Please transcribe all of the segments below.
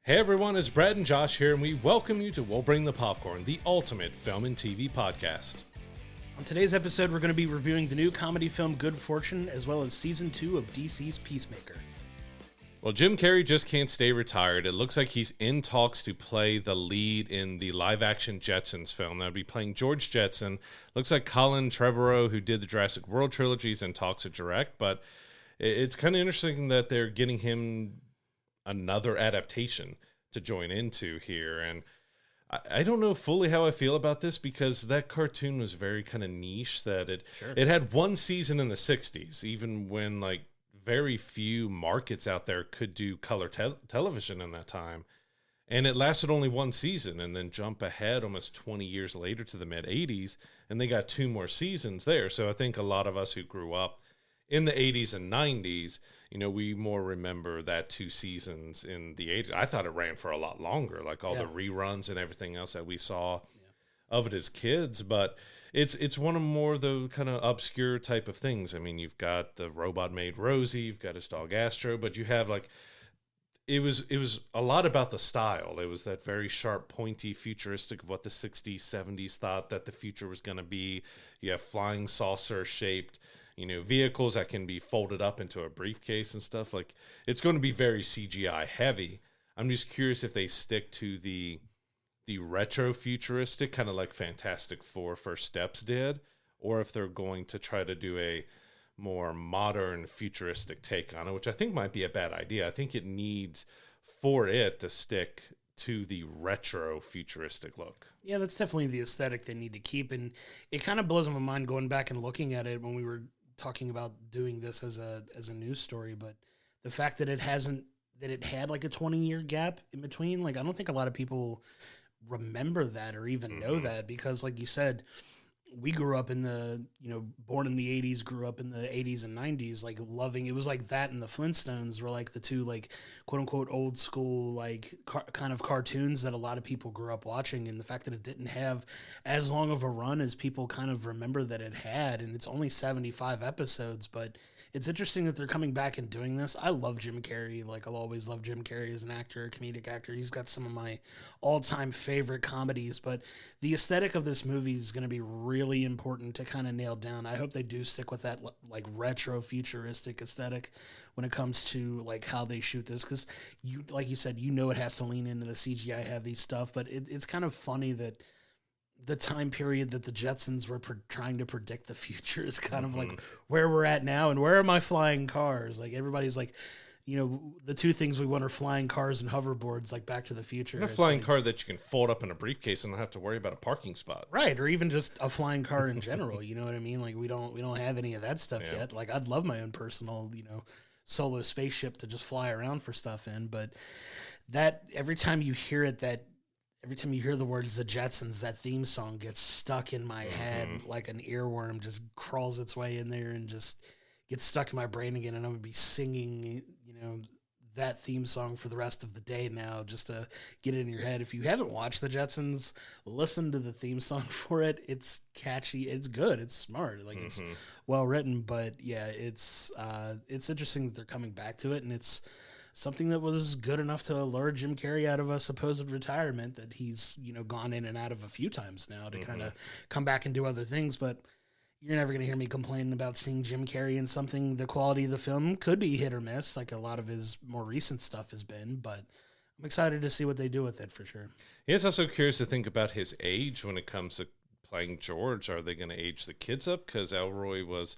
Hey everyone, it's Brad and Josh here, and we welcome you to We'll Bring the Popcorn, the ultimate film and TV podcast. On today's episode, we're going to be reviewing the new comedy film Good Fortune, as well as Season 2 of DC's Peacemaker. Well, Jim Carrey just can't stay retired. It looks like he's in talks to play the lead in the live-action Jetsons film. That'll be playing George Jetson. Looks like Colin Trevorrow, who did the Jurassic World trilogy, is in talks to direct, but it's kind of interesting that they're getting him another adaptation to join into here. And I don't know fully how I feel about this, because that cartoon was very kind of niche, that it had one season in the 60s, even when like very few markets out there could do color television in that time. And it lasted only one season, and then jump ahead almost 20 years later to the mid 80s, and they got two more seasons there. So I think a lot of us who grew up in the 80s and 90s, you know, we more remember that two seasons in the 80s. I thought it ran for a lot longer, like all the reruns and everything else that we saw of it as kids. But it's one of more the kind of obscure type of things. I mean, you've got the robot maid Rosie, you've got his dog Astro, but you have like, it was a lot about the style. It was that very sharp, pointy, futuristic of what the 60s, 70s thought that the future was going to be. You have flying saucer shaped, you know, vehicles that can be folded up into a briefcase and stuff. Like, it's going to be very CGI heavy. I'm just curious if they stick to the retro futuristic, kind of like Fantastic Four First Steps did, or if they're going to try to do a more modern futuristic take on it, which I think might be a bad idea. I think it needs for it to stick to the retro futuristic look. Yeah, that's definitely the aesthetic they need to keep. And it kind of blows my mind going back and looking at it when we were talking about doing this as a news story, but the fact that it had like a 20-year gap in between, like I don't think a lot of people remember that or even know that, because like you said, we grew up in the, you know, born in the 80s, grew up in the 80s and 90s, like loving, it was like that and the Flintstones were like the two, like, quote unquote, old school, like kind of cartoons that a lot of people grew up watching. And the fact that it didn't have as long of a run as people kind of remember that it had, and it's only 75 episodes, but it's interesting that they're coming back and doing this. I love Jim Carrey. Like, I'll always love Jim Carrey as an actor, a comedic actor. He's got some of my all-time favorite comedies, but the aesthetic of this movie is going to be really important to kind of nail down. I hope they do stick with that, like, retro futuristic aesthetic when it comes to, like, how they shoot this, because, you, like you said, you know it has to lean into the CGI-heavy stuff, but it's kind of funny that the time period that the Jetsons were trying to predict the future is kind of like where we're at now, and where are my flying cars? Like, everybody's like, you know, the two things we want are flying cars and hoverboards, like Back to the Future. And a flying car that you can fold up in a briefcase and not have to worry about a parking spot. Right, or even just a flying car in general, you know what I mean? Like, we don't have any of that stuff yet. Like, I'd love my own personal, you know, solo spaceship to just fly around for stuff in, but that, every time you hear it, every time you hear the words The Jetsons, that theme song gets stuck in my head like an earworm, just crawls its way in there and just gets stuck in my brain again. And I'm going to be singing, you know, that theme song for the rest of the day now, just to get it in your head. If you haven't watched The Jetsons, listen to the theme song for it. It's catchy. It's good. It's smart. Like, it's well written, but yeah, it's interesting that they're coming back to it, and it's something that was good enough to lure Jim Carrey out of a supposed retirement that he's, you know, gone in and out of a few times now to kind of come back and do other things. But you're never going to hear me complaining about seeing Jim Carrey in something. The quality of the film could be hit or miss, like a lot of his more recent stuff has been, but I'm excited to see what they do with it for sure. Yeah, it's also curious to think about his age when it comes to playing George. Are they going to age the kids up? Because Elroy was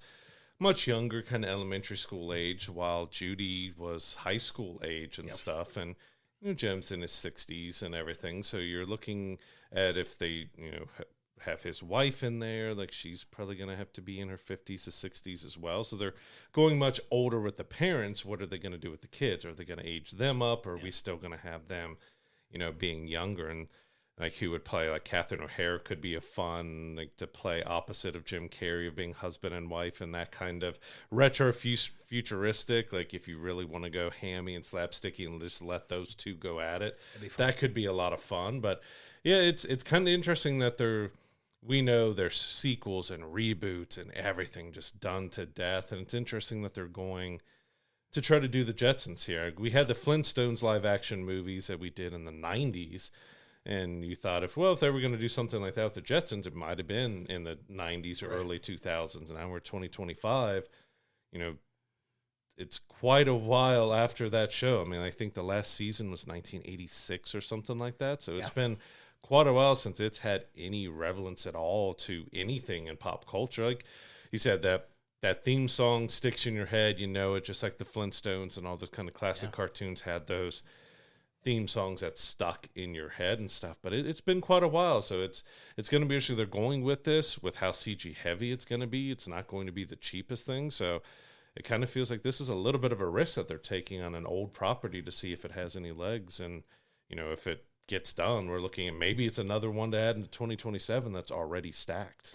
much younger, kind of elementary school age, while Judy was high school age and stuff. And, you know, Jim's in his 60s and everything. So you're looking at, if they, you know, have his wife in there, like, she's probably going to have to be in her 50s to 60s as well. So they're going much older with the parents. What are they going to do with the kids? Are they going to age them up, or are we still going to have them, you know, being younger? And like, who would play, like, Catherine O'Hara could be a fun, like, to play opposite of Jim Carrey, of being husband and wife, and that kind of retro futuristic. Like, if you really want to go hammy and slapsticky and just let those two go at it, that could be a lot of fun. But yeah, it's kind of interesting that we know there's sequels and reboots and everything just done to death. And it's interesting that they're going to try to do the Jetsons here. We had the Flintstones live action movies that we did in the 90s. And you thought if they were going to do something like that with the Jetsons, it might have been in the 90s or early 2000s. And now we're 2025. It's quite a while after that show. I mean, I think the last season was 1986 or something like that. So it's been quite a while since it's had any relevance at all to anything in pop culture. Like you said, that theme song sticks in your head, it, just like the Flintstones and all the kind of classic cartoons had those theme songs that stuck in your head and stuff. But it's been quite a while, so it's going to be interesting. They're going with this, with how CG heavy it's going to be. It's not going to be the cheapest thing, so it kind of feels like this is a little bit of a risk that they're taking on an old property to see if it has any legs. And, if it gets done, we're looking at maybe it's another one to add into 2027 that's already stacked.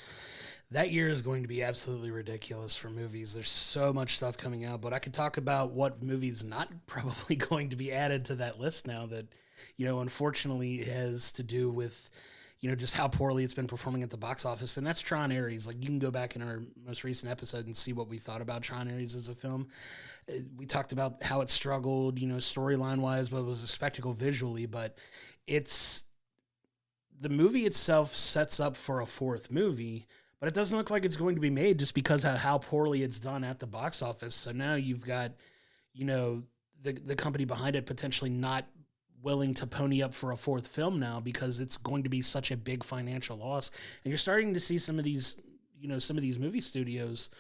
That year is going to be absolutely ridiculous for movies. There's so much stuff coming out, but I could talk about what movies not probably going to be added to that list now that, unfortunately has to do with, just how poorly it's been performing at the box office. And that's Tron Ares. Like, you can go back in our most recent episode and see what we thought about Tron Ares as a film. We talked about how it struggled, storyline wise, but it was a spectacle visually, but the movie itself sets up for a fourth movie, but it doesn't look like it's going to be made just because of how poorly it's done at the box office. So now you've got, the company behind it potentially not willing to pony up for a fourth film now because it's going to be such a big financial loss. And you're starting to see some of these movie studios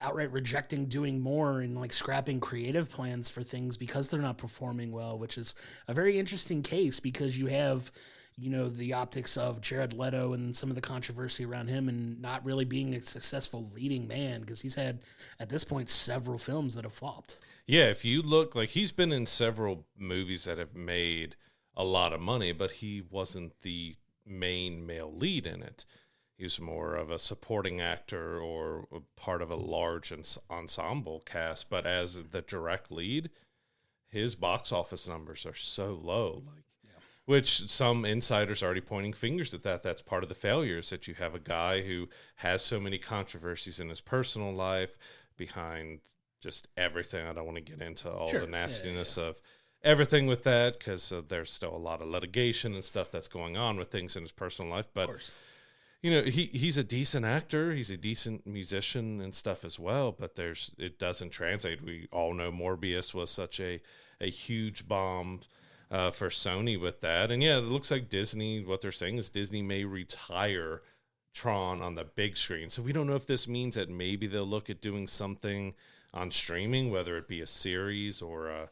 outright rejecting doing more and like scrapping creative plans for things because they're not performing well, which is a very interesting case because you have the optics of Jared Leto and some of the controversy around him and not really being a successful leading man because he's had, at this point, several films that have flopped. Yeah, if you look, like he's been in several movies that have made a lot of money, but he wasn't the main male lead in it. He was more of a supporting actor or a part of a large ensemble cast, but as the direct lead, his box office numbers are so low. Which some insiders are already pointing fingers at that. That's part of the failures, that you have a guy who has so many controversies in his personal life behind just everything. I don't want to get into all the nastiness of everything with that because there's still a lot of litigation and stuff that's going on with things in his personal life. But, he's a decent actor. He's a decent musician and stuff as well, but it doesn't translate. We all know Morbius was such a huge bomb for Sony with that. And it looks like Disney, what they're saying is Disney may retire Tron on the big screen. So we don't know if this means that maybe they'll look at doing something on streaming, whether it be a series or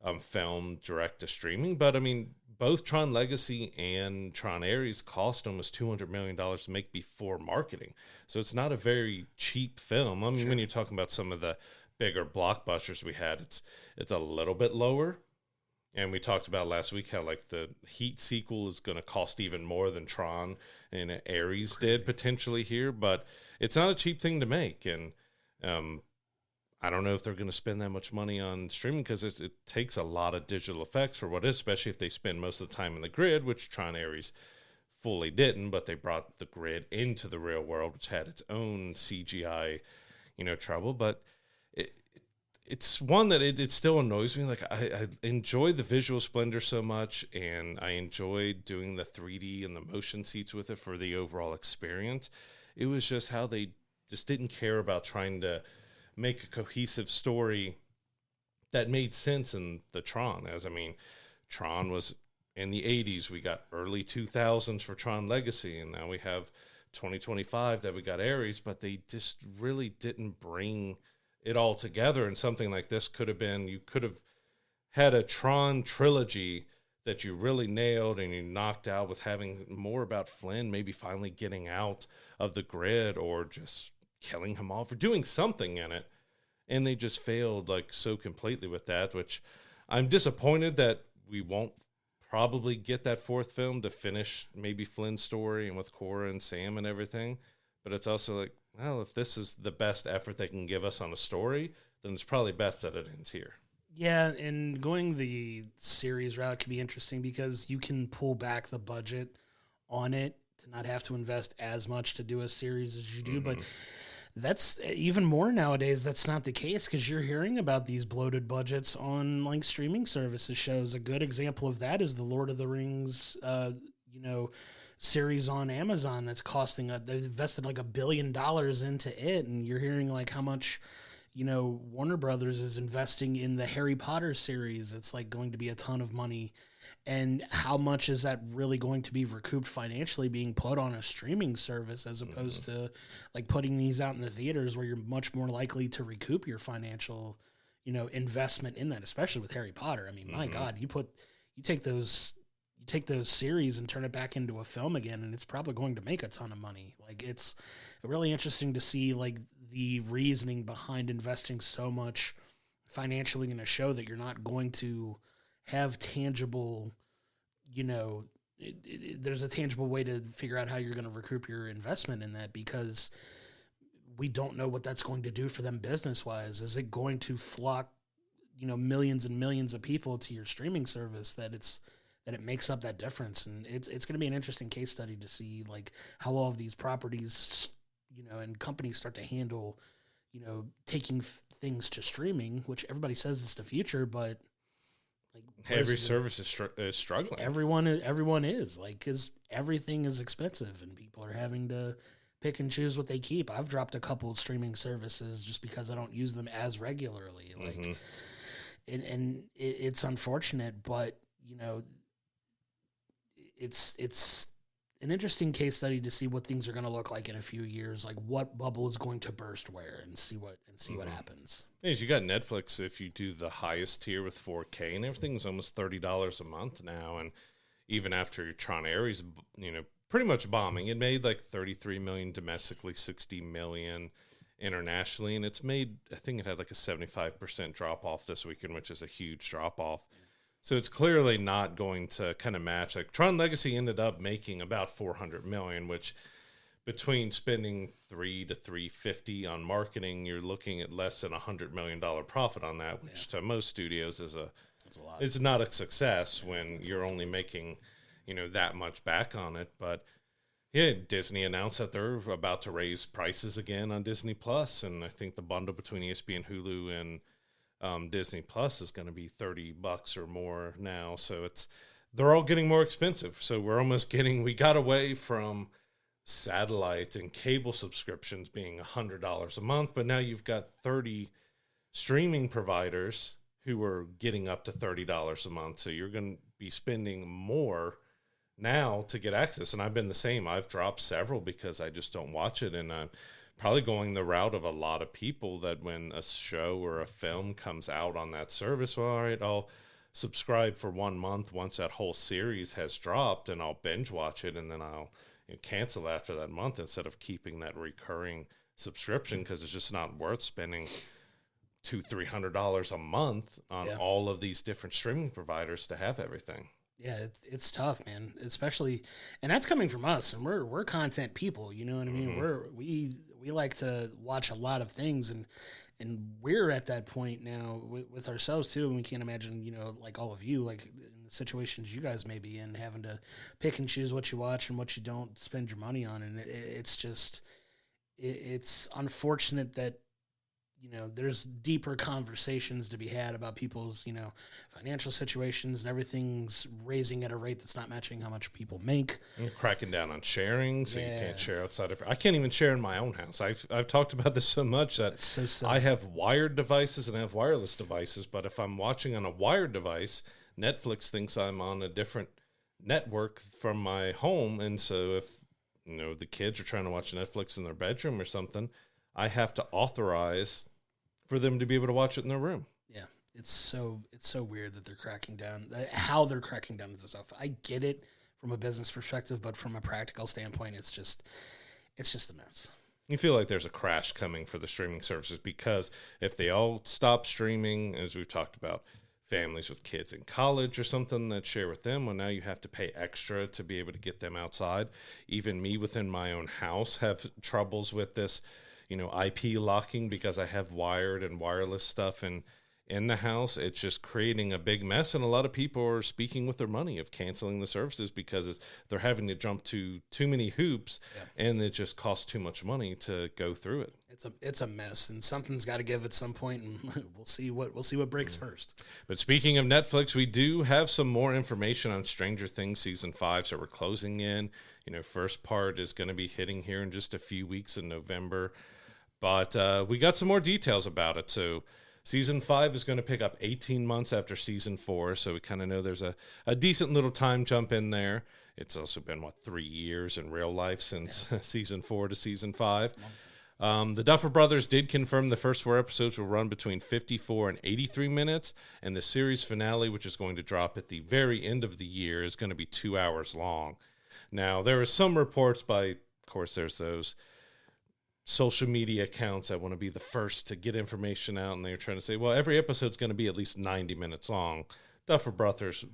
a film direct to streaming. But I mean, both Tron Legacy and Tron Ares cost almost $200 million to make before marketing. So it's not a very cheap film. I mean, when you're talking about some of the bigger blockbusters we had, it's a little bit lower. And we talked about last week how like the Heat sequel is going to cost even more than Tron and Ares did potentially here, but it's not a cheap thing to make. And I don't know if they're going to spend that much money on streaming because it takes a lot of digital effects for what is, especially if they spend most of the time in the grid, which Tron Ares fully didn't, but they brought the grid into the real world, which had its own CGI, trouble. But it's one that it still annoys me. Like I enjoy the visual splendor so much, and I enjoyed doing the 3D and the motion seats with it for the overall experience. It was just how they just didn't care about trying to make a cohesive story that made sense in the Tron. Tron was in the 80s. We got early 2000s for Tron Legacy, and now we have 2025 that we got Ares, but they just really didn't bring it all together. And something like this could have been, you could have had a Tron trilogy that you really nailed and you knocked out with having more about Flynn maybe finally getting out of the grid or just killing him off or doing something in it. And they just failed like so completely with that, which I'm disappointed that we won't probably get that fourth film to finish maybe Flynn's story and with Cora and Sam and everything. But it's also like, well, if this is the best effort they can give us on a story, then it's probably best that it ends here. Yeah, and going the series route could be interesting because you can pull back the budget on it to not have to invest as much to do a series as you do. But That's even more nowadays. That's not the case because you're hearing about these bloated budgets on like streaming services shows. A good example of that is the Lord of the Rings, you know, series on Amazon that's costing they've invested like $1 billion into it, and you're hearing like how much, you know, Warner Brothers is investing in the Harry Potter series. It's like going to be a ton of money. And how much is that really going to be recouped financially being put on a streaming service as opposed to like putting these out in the theaters where you're much more likely to recoup your financial, you know, investment in that, especially with Harry Potter. I mean, my God, you take those series and turn it back into a film again, and it's probably going to make a ton of money. Like, it's really interesting to see like the reasoning behind investing so much financially in a show that you're not going to have tangible, you know, there's a tangible way to figure out how you're going to recoup your investment in that, because we don't know what that's going to do for them business wise. Is it going to flock, you know, millions and millions of people to your streaming service that it makes up that difference? And it's going to be an interesting case study to see like how all of these properties, you know, and companies start to handle, you know, taking things to streaming, which everybody says is the future, but like every service is struggling. Everyone is like, because everything is expensive and people are having to pick and choose what they keep. I've dropped a couple of streaming services just because I don't use them as regularly. Like, and it's unfortunate, but you know, it's an interesting case study to see what things are going to look like in a few years, like what bubble is going to burst where, and see what happens. You got Netflix. If you do the highest tier with 4K and everything's almost $30 a month now, and even after Tron Ares, you know, pretty much bombing, it made like 33 million domestically, 60 million internationally, and it's made, I think it had like a 75% drop off this weekend, which is a huge drop off. So it's clearly not going to kind of match. Like Tron Legacy ended up making about 400 million, which between spending $300 to $350 on marketing, you're looking at less than $100 million profit on that, which to most studios is not a success when you're only making, you know, that much back on it. But yeah, Disney announced that they're about to raise prices again on Disney Plus, and I think the bundle between ESPN, Hulu, and Disney Plus is going to be $30 or more now. So they're all getting more expensive. So we got away from satellite and cable subscriptions being $100 a month, but now you've got 30 streaming providers who are getting up to $30 a month. So you're going to be spending more now to get access. And I've been the same. I've dropped several because I just don't watch it. And I'm probably going the route of a lot of people that when a show or a film comes out on that service, well, all right, I'll subscribe for 1 month once that whole series has dropped, and I'll binge watch it, and then I'll cancel after that month instead of keeping that recurring subscription, because it's just not worth spending $200-$300 a month on all of these different streaming providers to have everything. Yeah, it's tough, man. Especially, and that's coming from us, and we're content people. You know what I mean? We like to watch a lot of things, and we're at that point now with ourselves too. And we can't imagine, you know, like all of you, like in the situations you guys may be in, having to pick and choose what you watch and what you don't spend your money on. And it's just, it's unfortunate that, you know, there's deeper conversations to be had about people's, you know, financial situations, and everything's raising at a rate that's not matching how much people make. And cracking down on sharing, so you can't share outside of. I can't even share in my own house. I've talked about this so much that I have wired devices and I have wireless devices. But if I'm watching on a wired device, Netflix thinks I'm on a different network from my home, and so if, you know, the kids are trying to watch Netflix in their bedroom or something, I have to authorize for them to be able to watch it in their room. Yeah, it's so weird that they're cracking down, how they're cracking down on this stuff. I get it from a business perspective, but from a practical standpoint, it's just a mess. You feel like there's a crash coming for the streaming services, because if they all stop streaming, as we've talked about, families with kids in college or something that share with them, well, now you have to pay extra to be able to get them outside. Even me within my own house have troubles with this, you know, IP locking, because I have wired and wireless stuff in in the house. It's just creating a big mess, and a lot of people are speaking with their money of canceling the services because they're having to jump to too many hoops, and it just costs too much money to go through it. It's a mess, and something's got to give at some point, and we'll see what breaks first. But speaking of Netflix, we do have some more information on Stranger Things season 5, so we're closing in. First part is going to be hitting here in just a few weeks in November, but we got some more details about it. So season 5 is going to pick up 18 months after season 4, so we kind of know there's a decent little time jump in there. It's also been, 3 years in real life since season 4 to season 5. The Duffer Brothers did confirm the first 4 episodes will run between 54 and 83 minutes, and the series finale, which is going to drop at the very end of the year, is going to be 2 hours long. Now, there are some reports by, of course, there's those social media accounts that want to be the first to get information out, and they're trying to say, well, every episode's going to be at least 90 minutes long. Duffer Brothers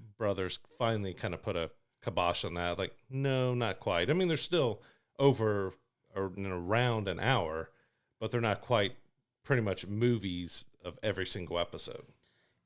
finally kind of put a kibosh on that. Like, no, not quite. I mean, they're still over or around an hour, but they're not quite pretty much movies of every single episode.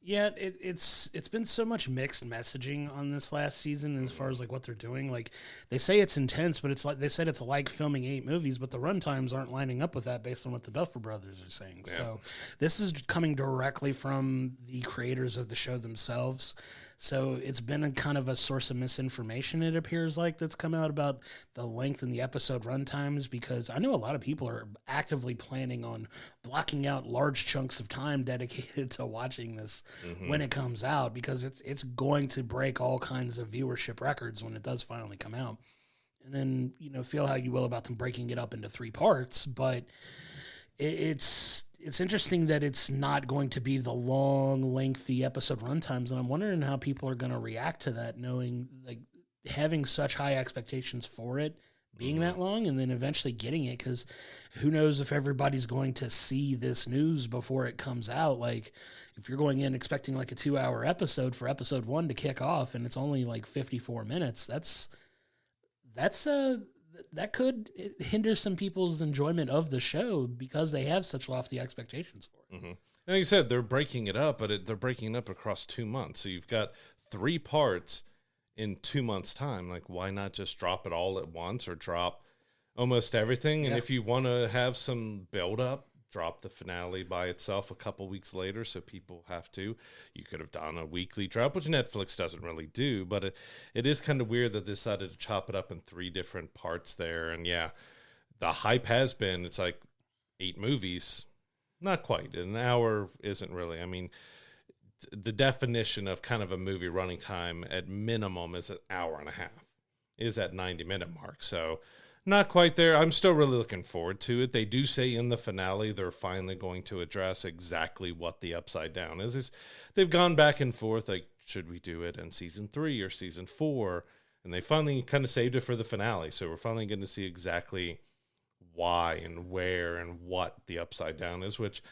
Yeah, it's been so much mixed messaging on this last season as far as like what they're doing. Like they say it's intense, but it's like they said it's like filming 8 movies, but the runtimes aren't lining up with that based on what the Duffer Brothers are saying. Yeah. So this is coming directly from the creators of the show themselves. So it's been a kind of a source of misinformation, it appears like, that's come out about the length and the episode runtimes, because I know a lot of people are actively planning on blocking out large chunks of time dedicated to watching this when it comes out, because it's going to break all kinds of viewership records when it does finally come out. And then, feel how you will about them breaking it up into 3 parts, but it's interesting that it's not going to be the long, lengthy episode runtimes, and I'm wondering how people are going to react to that, knowing, like, having such high expectations for it being that long, and then eventually getting it, because who knows if everybody's going to see this news before it comes out. Like, if you're going in expecting like a 2-hour episode for episode 1 to kick off, and it's only like 54 minutes, that could hinder some people's enjoyment of the show because they have such lofty expectations for it. Like you said, they're breaking it up, but they're breaking it up across 2 months. So you've got 3 parts in 2 months' time. Like, why not just drop it all at once, or drop almost everything? And if you want to have some build-up, drop the finale by itself a couple weeks later, so people have to. You could have done a weekly drop, which Netflix doesn't really do, but it is kind of weird that they decided to chop it up in 3 different parts there. And the hype has been, it's like 8 movies. Not quite. An hour isn't really. I mean, the definition of kind of a movie running time at minimum is an hour and a half, is that 90-minute mark. So not quite there. I'm still really looking forward to it. They do say in the finale they're finally going to address exactly what the upside down is. They've gone back and forth, like, should we do it in season 3 or season 4? And they finally kind of saved it for the finale. So we're finally going to see exactly why and where and what the upside down is, which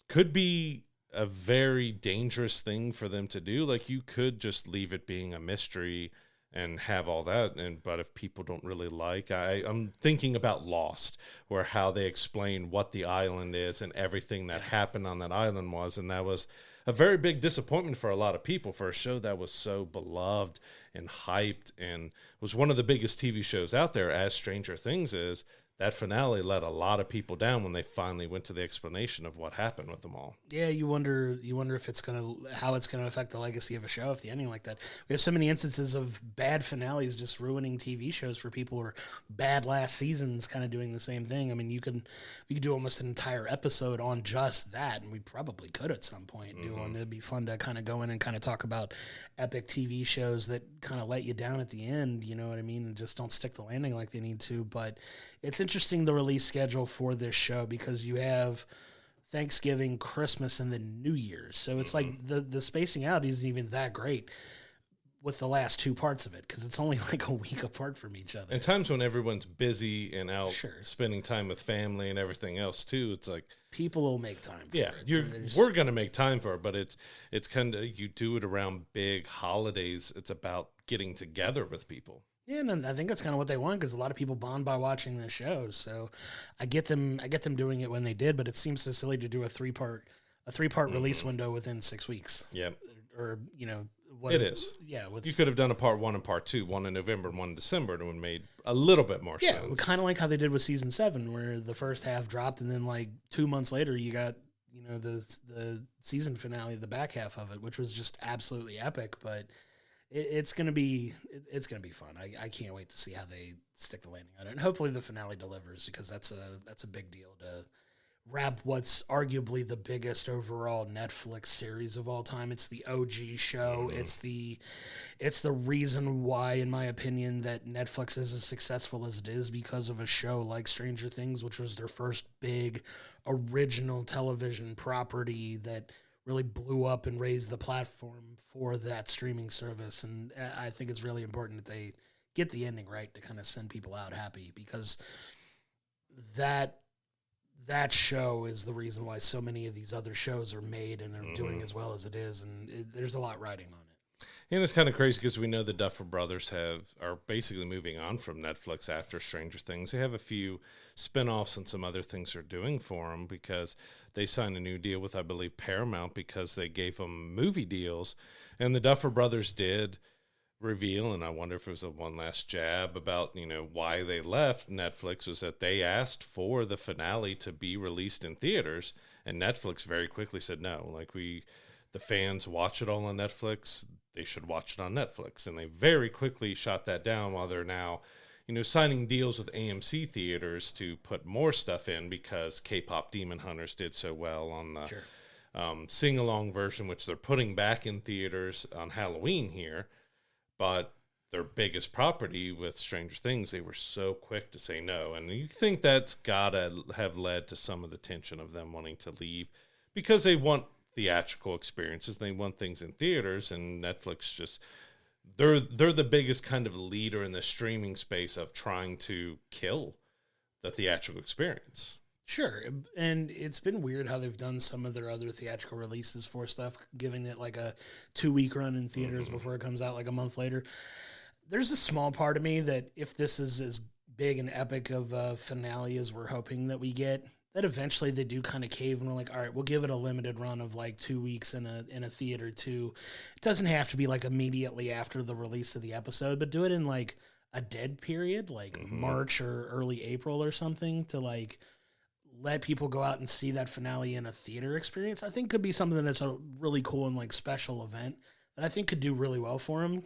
could be a very dangerous thing for them to do. Like, you could just leave it being a mystery and have all that, but if people don't really like, I'm thinking about Lost, where how they explain what the island is and everything that happened on that island was, and that was a very big disappointment for a lot of people for a show that was so beloved and hyped and was one of the biggest TV shows out there, as Stranger Things is. That finale let a lot of people down when they finally went to the explanation of what happened with them all. Yeah, you wonder if it's how it's gonna affect the legacy of a show if the ending like that. We have so many instances of bad finales just ruining TV shows for people, or bad last seasons kind of doing the same thing. I mean, we could do almost an entire episode on just that, and we probably could at some point do one. It'd be fun to kind of go in and kind of talk about epic TV shows that kind of let you down at the end. You know what I mean? And just don't stick the landing like they need to, but it's interesting, the release schedule for this show, because you have Thanksgiving, Christmas, and then New Year's. So it's like the spacing out isn't even that great with the last 2 parts of it, because it's only like a week apart from each other. And times when everyone's busy and out spending time with family and everything else too, it's like people will make time for it. We're going to make time for it, but it's kind of, you do it around big holidays. It's about getting together with people. Yeah, and I think that's kind of what they want, because a lot of people bond by watching the shows. So I get them doing it when they did, but it seems so silly to do a 3-part a 3-part release window within 6 weeks. Yep. Or, what it is. Yeah. You could have done a part 1 and part 2, one in November and one in December, and it would have made a little bit more sense. Yeah, kind of like how they did with season 7, where the first half dropped, and then like 2 months later, you got the season finale, the back half of it, which was just absolutely epic. But it's gonna be fun. I can't wait to see how they stick the landing on it, and hopefully the finale delivers, because that's a big deal to wrap what's arguably the biggest overall Netflix series of all time. It's the OG show. Mm-hmm. It's the reason why, in my opinion, that Netflix is as successful as it is, because of a show like Stranger Things, which was their first big original television property that really blew up and raised the platform for that streaming service. And I think it's really important that they get the ending right to kind of send people out happy, because that show is the reason why so many of these other shows are made and are doing as well as it is, and there's a lot riding on it. And it's kind of crazy because we know the Duffer Brothers are basically moving on from Netflix after Stranger Things. They have a few spinoffs and some other things they're doing for them, because they signed a new deal with, I believe, Paramount, because they gave them movie deals. And the Duffer Brothers did reveal, and I wonder if it was a one last jab about, why they left Netflix, was that they asked for the finale to be released in theaters, and Netflix very quickly said no. Like, the fans watch it all on Netflix, they should watch it on Netflix. And they very quickly shot that down, while they're now, signing deals with AMC theaters to put more stuff in, because K-pop Demon Hunters did so well on the sing-along version, which they're putting back in theaters on Halloween here. But their biggest property with Stranger Things, they were so quick to say no. And you think that's got to have led to some of the tension of them wanting to leave, because they want theatrical experiences. They want things in theaters, and Netflix just, they're the biggest kind of leader in the streaming space of trying to kill the theatrical experience. Sure, and it's been weird how they've done some of their other theatrical releases for stuff, giving it like a 2-week run in theaters before it comes out like a month later. There's a small part of me that, if this is as big and epic of a finale as we're hoping that we get, that eventually they do kind of cave, and we're like, all right, we'll give it a limited run of like 2 weeks in a theater too. It doesn't have to be like immediately after the release of the episode, but do it in like a dead period, like March or early April or something, to like let people go out and see that finale in a theater experience. I think could be something that's a really cool and like special event that I think could do really well for him,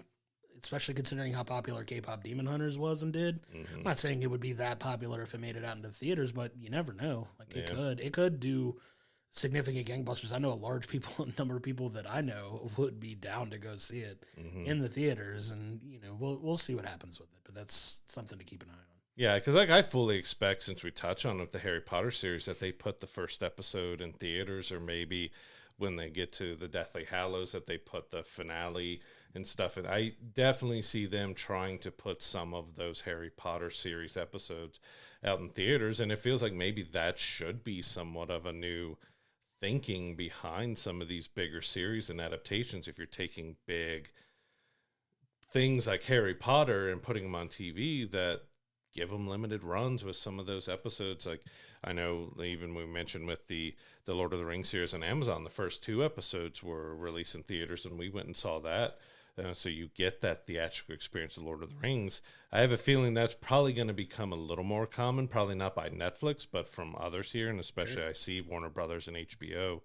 especially considering how popular K-pop Demon Hunters was and did. I'm not saying it would be that popular if it made it out into theaters, but you never know. Like, it could do significant gangbusters. I know a large number of people that I know would be down to go see it in the theaters, and we'll see what happens with it. But that's something to keep an eye on. Yeah, because I fully expect, since we touch on with the Harry Potter series, that they put the first episode in theaters, or maybe when they get to the Deathly Hallows that they put the finale and stuff. And I definitely see them trying to put some of those Harry Potter series episodes out in theaters, and it feels like maybe that should be somewhat of a new thinking behind some of these bigger series and adaptations. If you're taking big things like Harry Potter and putting them on TV, that give them limited runs with some of those episodes. Like, I know even we mentioned with the Lord of the Rings series on Amazon, the first 2 episodes were released in theaters, and we went and saw that. So you get that theatrical experience of Lord of the Rings. I have a feeling that's probably going to become a little more common, probably not by Netflix, but from others here. And especially I see Warner Brothers and HBO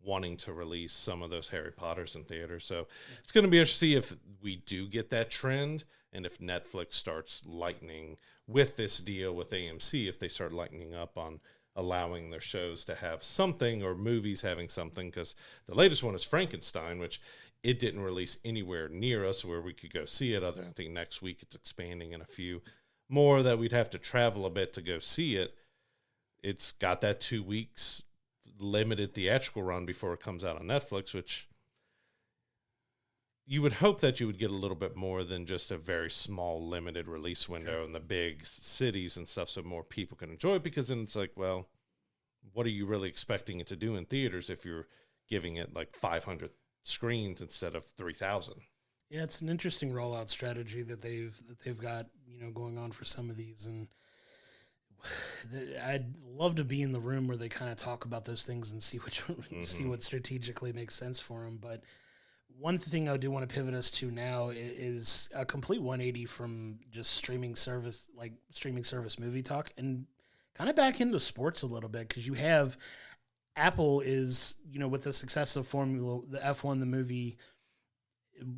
wanting to release some of those Harry Potters in theaters. So it's going to be interesting to see if we do get that trend, and if Netflix starts lightening with this deal with AMC, if they start lightening up on allowing their shows to have something, or movies having something. Because the latest one is Frankenstein, which it didn't release anywhere near us where we could go see it, other than I think next week it's expanding in a few more that we'd have to travel a bit to go see it. It's got that 2 weeks limited theatrical run before it comes out on Netflix, which you would hope that you would get a little bit more than just a very small limited release window in the big cities and stuff, so more people can enjoy it. Because then it's like, well, what are you really expecting it to do in theaters if you're giving it like 500 screens instead of 3,000? Yeah, it's an interesting rollout strategy that they've got, going on for some of these, and I'd love to be in the room where they kind of talk about those things and see see what strategically makes sense for them. But one thing I do want to pivot us to now is a complete 180 from just streaming service movie talk, and kind of back into sports a little bit, because you have Apple is, with the success of the F1, the movie,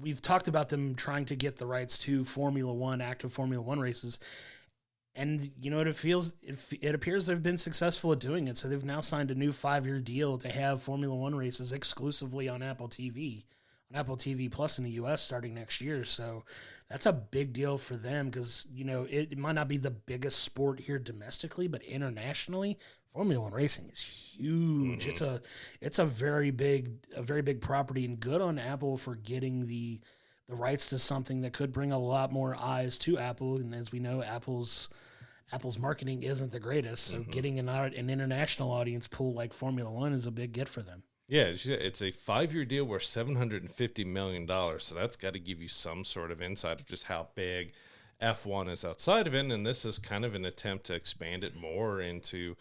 we've talked about them trying to get the rights to Formula One, active Formula One races. And, it appears they've been successful at doing it. So they've now signed a new 5-year deal to have Formula One races exclusively on Apple TV Plus in the U.S. starting next year. So that's a big deal for them, because, it might not be the biggest sport here domestically, but internationally, Formula One racing is huge. It's a very big property, and good on Apple for getting the rights to something that could bring a lot more eyes to Apple. And as we know, Apple's marketing isn't the greatest. So getting an international audience pool like Formula One is a big get for them. Yeah, it's a 5-year deal worth $750 million. So that's got to give you some sort of insight of just how big F1 is outside of it. And this is kind of an attempt to expand it more into,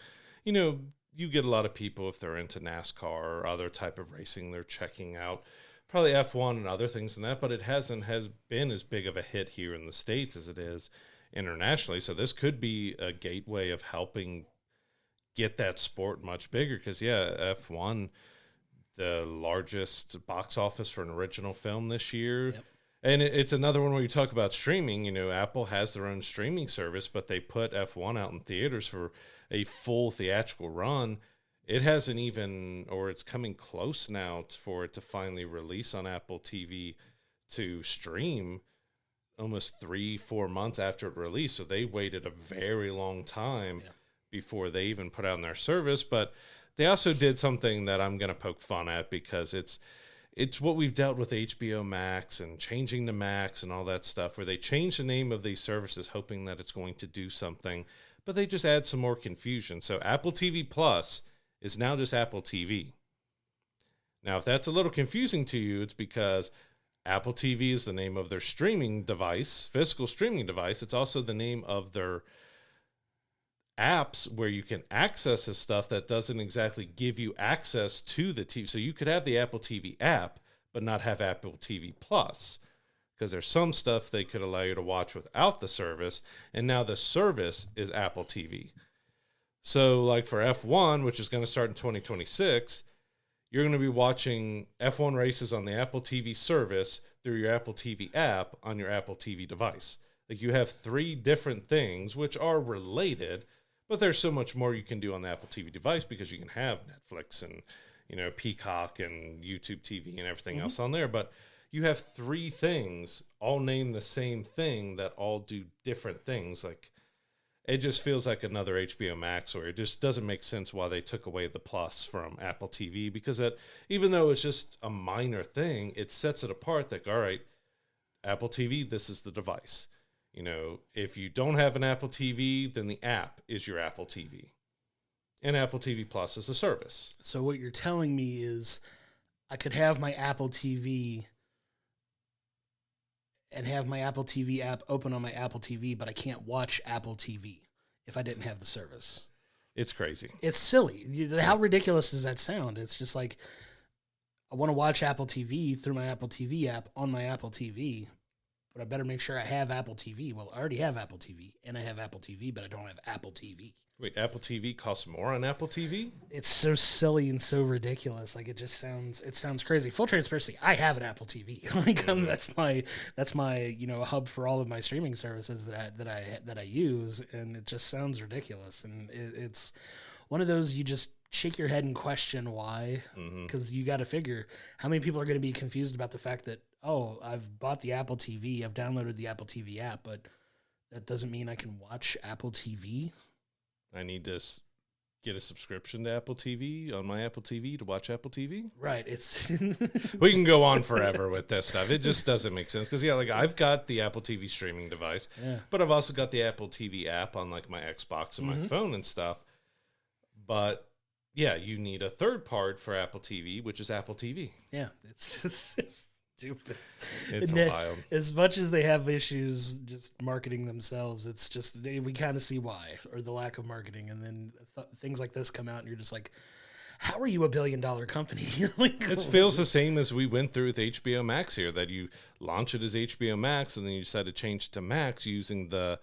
you get a lot of people, if they're into NASCAR or other type of racing, they're checking out probably F1 and other things than that, but it has been as big of a hit here in the States as it is internationally. So this could be a gateway of helping get that sport much bigger, because, F1, the largest box office for an original film this year. Yep. And it's another one where you talk about streaming. Apple has their own streaming service, but they put F1 out in theaters for a full theatrical run. It hasn't even, or it's coming close now for it to finally release on Apple TV to stream almost 3-4 months after it released. So they waited a very long time before they even put out on their service. But they also did something that I'm going to poke fun at, because it's what we've dealt with HBO Max and changing to Max and all that stuff, where they change the name of these services hoping that it's going to do something, but they just add some more confusion. So Apple TV Plus is now just Apple TV. Now, if that's a little confusing to you, it's because Apple TV is the name of their streaming device, physical streaming device. It's also the name of their apps where you can access this stuff that doesn't exactly give you access to the TV. So you could have the Apple TV app, but not have Apple TV Plus, because there's some stuff they could allow you to watch without the service, and now the service is Apple TV. So like for F1, which is going to start in 2026, you're going to be watching F1 races on the Apple TV service through your Apple TV app on your Apple TV device. Like, you have 3 different things which are related, but there's so much more you can do on the Apple TV device, because you can have Netflix and, Peacock and YouTube TV and everything else on there. But you have 3 things all named the same thing that all do different things. Like, it just feels like another HBO Max, where it just doesn't make sense why they took away the Plus from Apple TV, because that, even though it's just a minor thing, it sets it apart that, all right, Apple TV, this is the device. If you don't have an Apple TV, then the app is your Apple TV. And Apple TV Plus is a service. So what you're telling me is I could have my Apple TV and have my Apple TV app open on my Apple TV, but I can't watch Apple TV if I didn't have the service. It's crazy. It's silly. How ridiculous does that sound? It's just like, I want to watch Apple TV through my Apple TV app on my Apple TV, but I better make sure I have Apple TV. Well, I already have Apple TV, and I have Apple TV, but I don't have Apple TV. Wait, Apple TV costs more on Apple TV? It's so silly and so ridiculous. Like, it sounds crazy. Full transparency, I have an Apple TV. That's my hub for all of my streaming services that I use, and it just sounds ridiculous. And it's one of those you just shake your head and question why, because you got to figure how many people are going to be confused about the fact that, oh, I've bought the Apple TV, I've downloaded the Apple TV app, but that doesn't mean I can watch Apple TV. I need to get a subscription to Apple TV on my Apple TV to watch Apple TV. Right. It's we can go on forever with this stuff. It just doesn't make sense, because I've got the Apple TV streaming device, but I've also got the Apple TV app on like my Xbox and my phone and stuff. But yeah, you need a third part for Apple TV, which is Apple TV. Yeah, it's stupid. It's And wild. as much as they have issues just marketing themselves, it's just we kind of see why, or the lack of marketing. And then things like this come out, and you're just like, how are you a $1 billion company? Like, It feels the same as we went through with HBO Max here, that you launch it as HBO Max and then you decide to change it to Max using the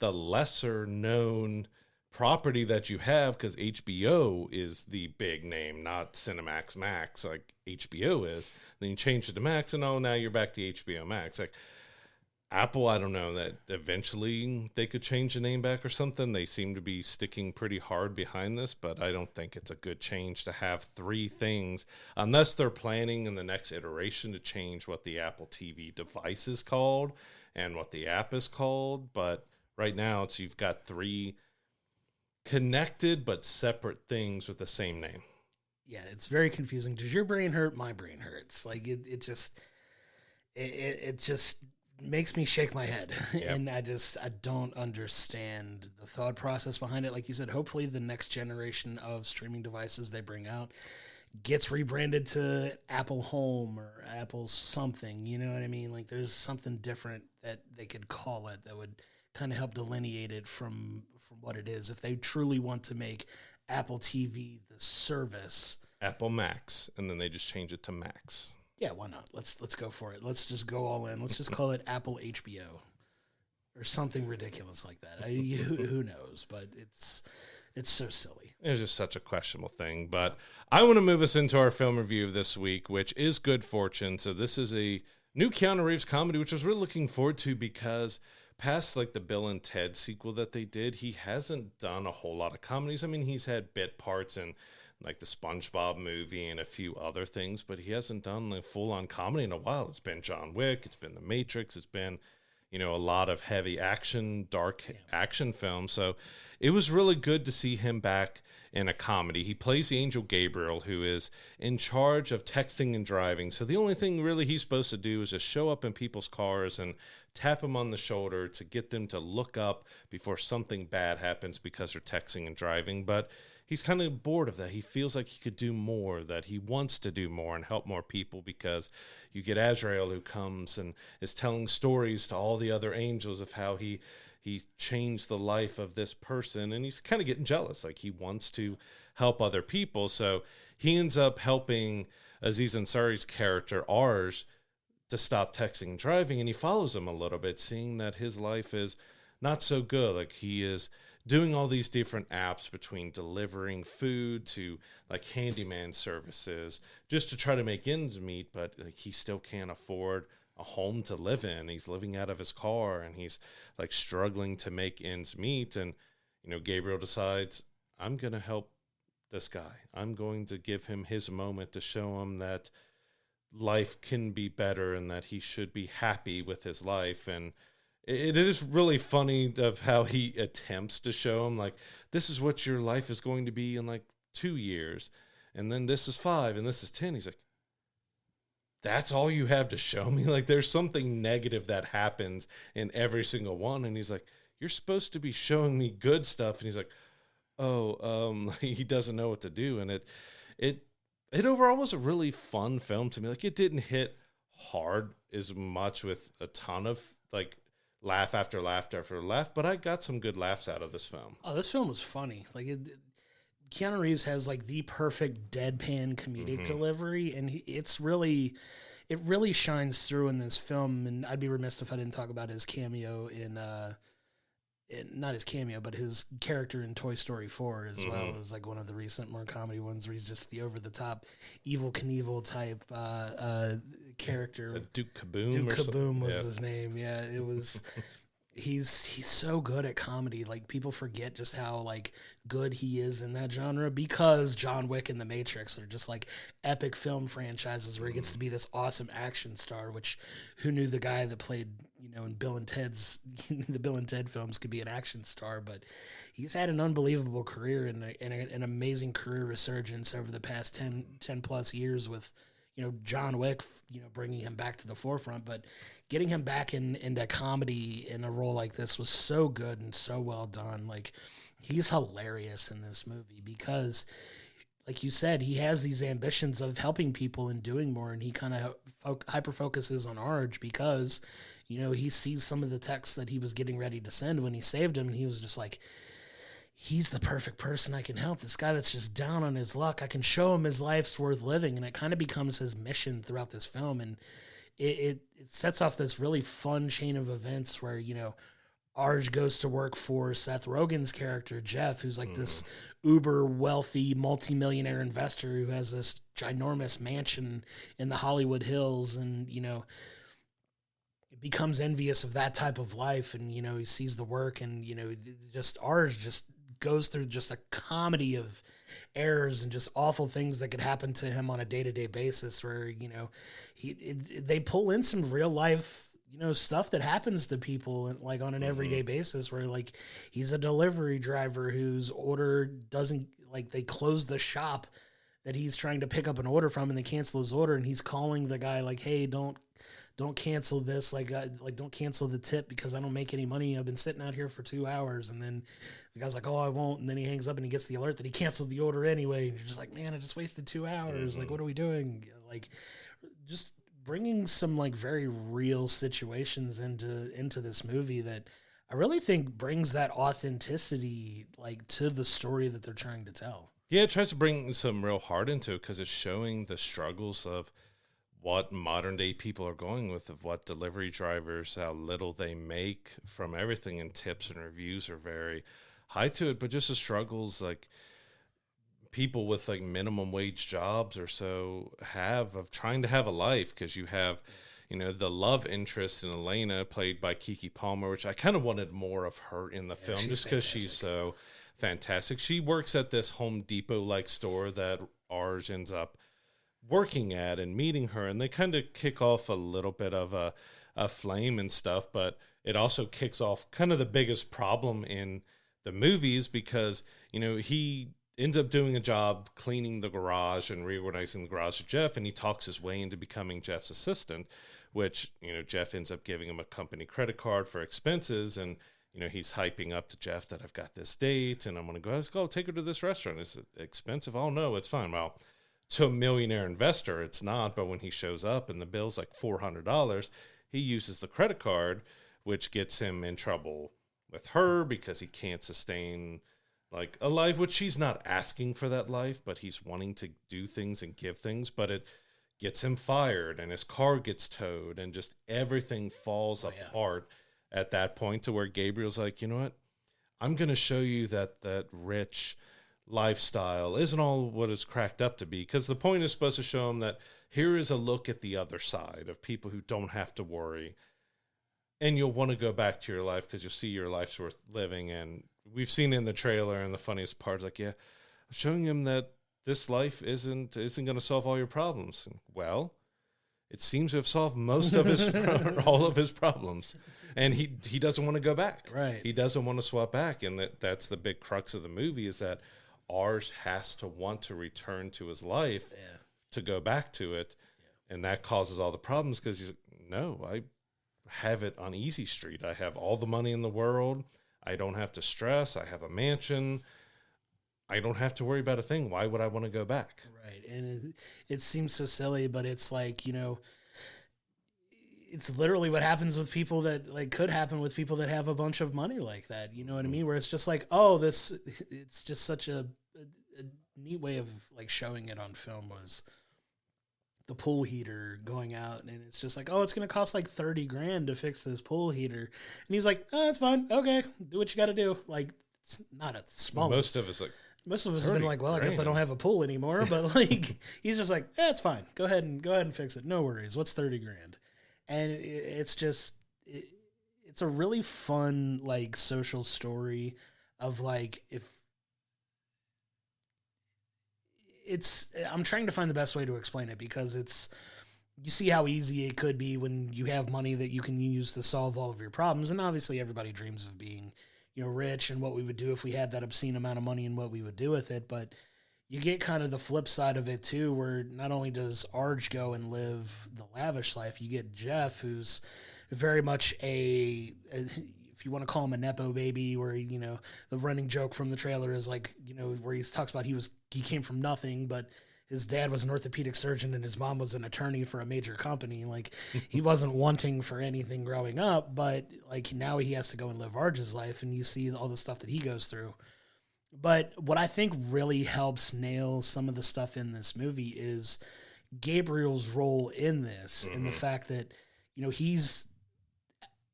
lesser known property that you have, because HBO is the big name, not Cinemax Max like HBO is. Then you change it to Max, and now you're back to HBO Max. Like Apple, I don't know, that eventually they could change the name back or something. They seem to be sticking pretty hard behind this, but I don't think it's a good change to have three things, unless they're planning in the next iteration to change what the Apple TV device is called and what the app is called. But right now, you've got three connected but separate things with the same name. Yeah, it's very confusing. Does your brain hurt? My brain hurts. Like it just makes me shake my head. Yep. And I don't understand the thought process behind it. Like you said, hopefully the next generation of streaming devices they bring out gets rebranded to Apple Home or Apple something. You know what I mean? Like there's something different that they could call it that would kind of help delineate it from what it is. If they truly want to make Apple TV the service, Apple Max, and then they just change it to Max. Yeah, why not? Let's go for it. Let's just go all in. Let's just call it Apple HBO or something ridiculous like that. Who knows? But it's so silly. It's just such a questionable thing. But I want to move us into our film review of this week, which is Good Fortune. So this is a new Keanu Reeves comedy, which I was really looking forward to, because past like the Bill and Ted sequel that they did, he hasn't done a whole lot of comedies. I mean, he's had bit parts in like the SpongeBob movie and a few other things, but he hasn't done a full-on comedy in a while. It's been John Wick, it's been The Matrix, it's been, a lot of heavy action, dark action films. So it was really good to see him back in a comedy. He plays the angel Gabriel, who is in charge of texting and driving. So the only thing really he's supposed to do is just show up in people's cars and tap them on the shoulder to get them to look up before something bad happens because they're texting and driving. But he's kind of bored of that. He feels like he could do more, that he wants to do more and help more people, because you get Azrael, who comes and is telling stories to all the other angels of how he's changed the life of this person, and he's kind of getting jealous. Like he wants to help other people. So he ends up helping Aziz Ansari's character, Arj, to stop texting and driving, and he follows him a little bit, seeing that his life is not so good. Like he is doing all these different apps, between delivering food to like handyman services, just to try to make ends meet, but like he still can't afford a home to live in. He's living out of his car, and he's like struggling to make ends meet. And Gabriel decides, I'm going to help this guy. I'm going to give him his moment to show him that life can be better and that he should be happy with his life. And it is really funny of how he attempts to show him, like, this is what your life is going to be in like 2 years, and then this is 5, and this is 10. He's like, that's all you have to show me? Like, there's something negative that happens in every single one. And he's like, you're supposed to be showing me good stuff. And he's like, he doesn't know what to do. And it overall was a really fun film to me. Like, it didn't hit hard as much with a ton of like laugh after laugh after laugh, but I got some good laughs out of this film. Oh, this film was funny. Like, Keanu Reeves has like the perfect deadpan comedic delivery, and it really shines through in this film. And I'd be remiss if I didn't talk about his cameo not his cameo, but his character in Toy Story 4 as well, as like one of the recent more comedy ones where he's just the over the top Evel Knievel type character. Duke Kaboom. Duke Kaboom was his name. Yeah, it was. He's so good at comedy. Like, people forget just how like good he is in that genre, because John Wick and The Matrix are just like epic film franchises where he gets to be this awesome action star. Which, who knew the guy that played in Bill and Ted's the Bill and Ted films could be an action star? But he's had an unbelievable career and an amazing career resurgence over the past 10 plus years with John Wick, bringing him back to the forefront, but getting him back into comedy in a role like this was so good and so well done. Like, he's hilarious in this movie, because like you said, he has these ambitions of helping people and doing more, and he kind of hyper focuses on Arj because, he sees some of the texts that he was getting ready to send when he saved him, and he was just like, he's the perfect person I can help. This guy that's just down on his luck, I can show him his life's worth living, and it kind of becomes his mission throughout this film, and it sets off this really fun chain of events where, Arj goes to work for Seth Rogen's character, Jeff, who's like this uber wealthy multimillionaire investor who has this ginormous mansion in the Hollywood Hills, and, becomes envious of that type of life, and, he sees the work, and, just Arj just goes through just a comedy of errors and just awful things that could happen to him on a day-to-day basis where, they pull in some real life stuff that happens to people like on an everyday basis where like he's a delivery driver whose order doesn't, like, they close the shop that he's trying to pick up an order from and they cancel his order, and he's calling the guy like, hey, don't cancel this. Like don't cancel the tip because I don't make any money. I've been sitting out here for 2 hours. And then the guy's like, oh, I won't. And then he hangs up and he gets the alert that he canceled the order anyway. And you're just like, man, I just wasted 2 hours. Like, what are we doing? Like, just bringing some like very real situations into this movie that I really think brings that authenticity like to the story that they're trying to tell. Yeah, it tries to bring some real heart into it because it's showing the struggles of what modern day people are going with, of what delivery drivers, how little they make from everything, and tips and reviews are very high to it, but just the struggles like people with like minimum wage jobs or so have of trying to have a life, because you have, the love interest in Elena played by Keke Palmer, which I kind of wanted more of her in the film just because she's so fantastic. She works at this Home Depot like store that Arj ends up working at and meeting her, and they kind of kick off a little bit of a flame and stuff, but it also kicks off kind of the biggest problem in the movies because, he ends up doing a job cleaning the garage and reorganizing the garage to Jeff, and he talks his way into becoming Jeff's assistant, which, Jeff ends up giving him a company credit card for expenses, and, he's hyping up to Jeff that I've got this date, and I'm going to go, let's go take her to this restaurant. Is it expensive? Oh, no, it's fine. Well, to a millionaire investor, it's not, but when he shows up and the bill's like $400, he uses the credit card, which gets him in trouble with her because he can't sustain like a life, which she's not asking for that life, but he's wanting to do things and give things, but it gets him fired and his car gets towed and just everything falls apart at that point to where Gabriel's like, you know what? I'm going to show you that rich lifestyle isn't all what it's cracked up to be, because the point is supposed to show him that here is a look at the other side of people who don't have to worry, and you'll want to go back to your life because you'll see your life's worth living. And we've seen in the trailer, and the funniest part is like, yeah, I'm showing him that this life isn't going to solve all your problems. And, well, it seems to have solved most of his all of his problems, and he doesn't want to go back. Right, he doesn't want to swap back, and that's the big crux of the movie, is that Arj has to want to return to his life to go back to it, and that causes all the problems because he's like, no, I have it on easy street. I have all the money in the world. I don't have to stress. I have a mansion. I don't have to worry about a thing. Why would I want to go back? Right, and it seems so silly, but it's like, it's literally what happens with people that like could happen with people that have a bunch of money like that. You know what I mean? Where it's just like, oh, it's just such a neat way of like showing it on film was the pool heater going out, and it's just like, oh, it's going to cost like $30,000 to fix this pool heater. And he's like, oh, it's fine. Okay. Do what you got to do. Like, it's not a small. Most of us have been like, well, I guess I don't have a pool anymore, but like, he's just like, it's fine. Go ahead and fix it. No worries. What's $30,000? And it's just, it's a really fun, like, social story of like, I'm trying to find the best way to explain it, because you see how easy it could be when you have money that you can use to solve all of your problems. And obviously everybody dreams of being, rich, and what we would do if we had that obscene amount of money and what we would do with it. But you get kind of the flip side of it too, where not only does Arj go and live the lavish life, you get Jeff, who's very much if if you want to call him a Nepo baby, where, the running joke from the trailer is like, where he talks about he came from nothing, but his dad was an orthopedic surgeon and his mom was an attorney for a major company. Like, he wasn't wanting for anything growing up, but like now he has to go and live Arj's life, and you see all the stuff that he goes through. But what I think really helps nail some of the stuff in this movie is Gabriel's role in this, and the fact that, he's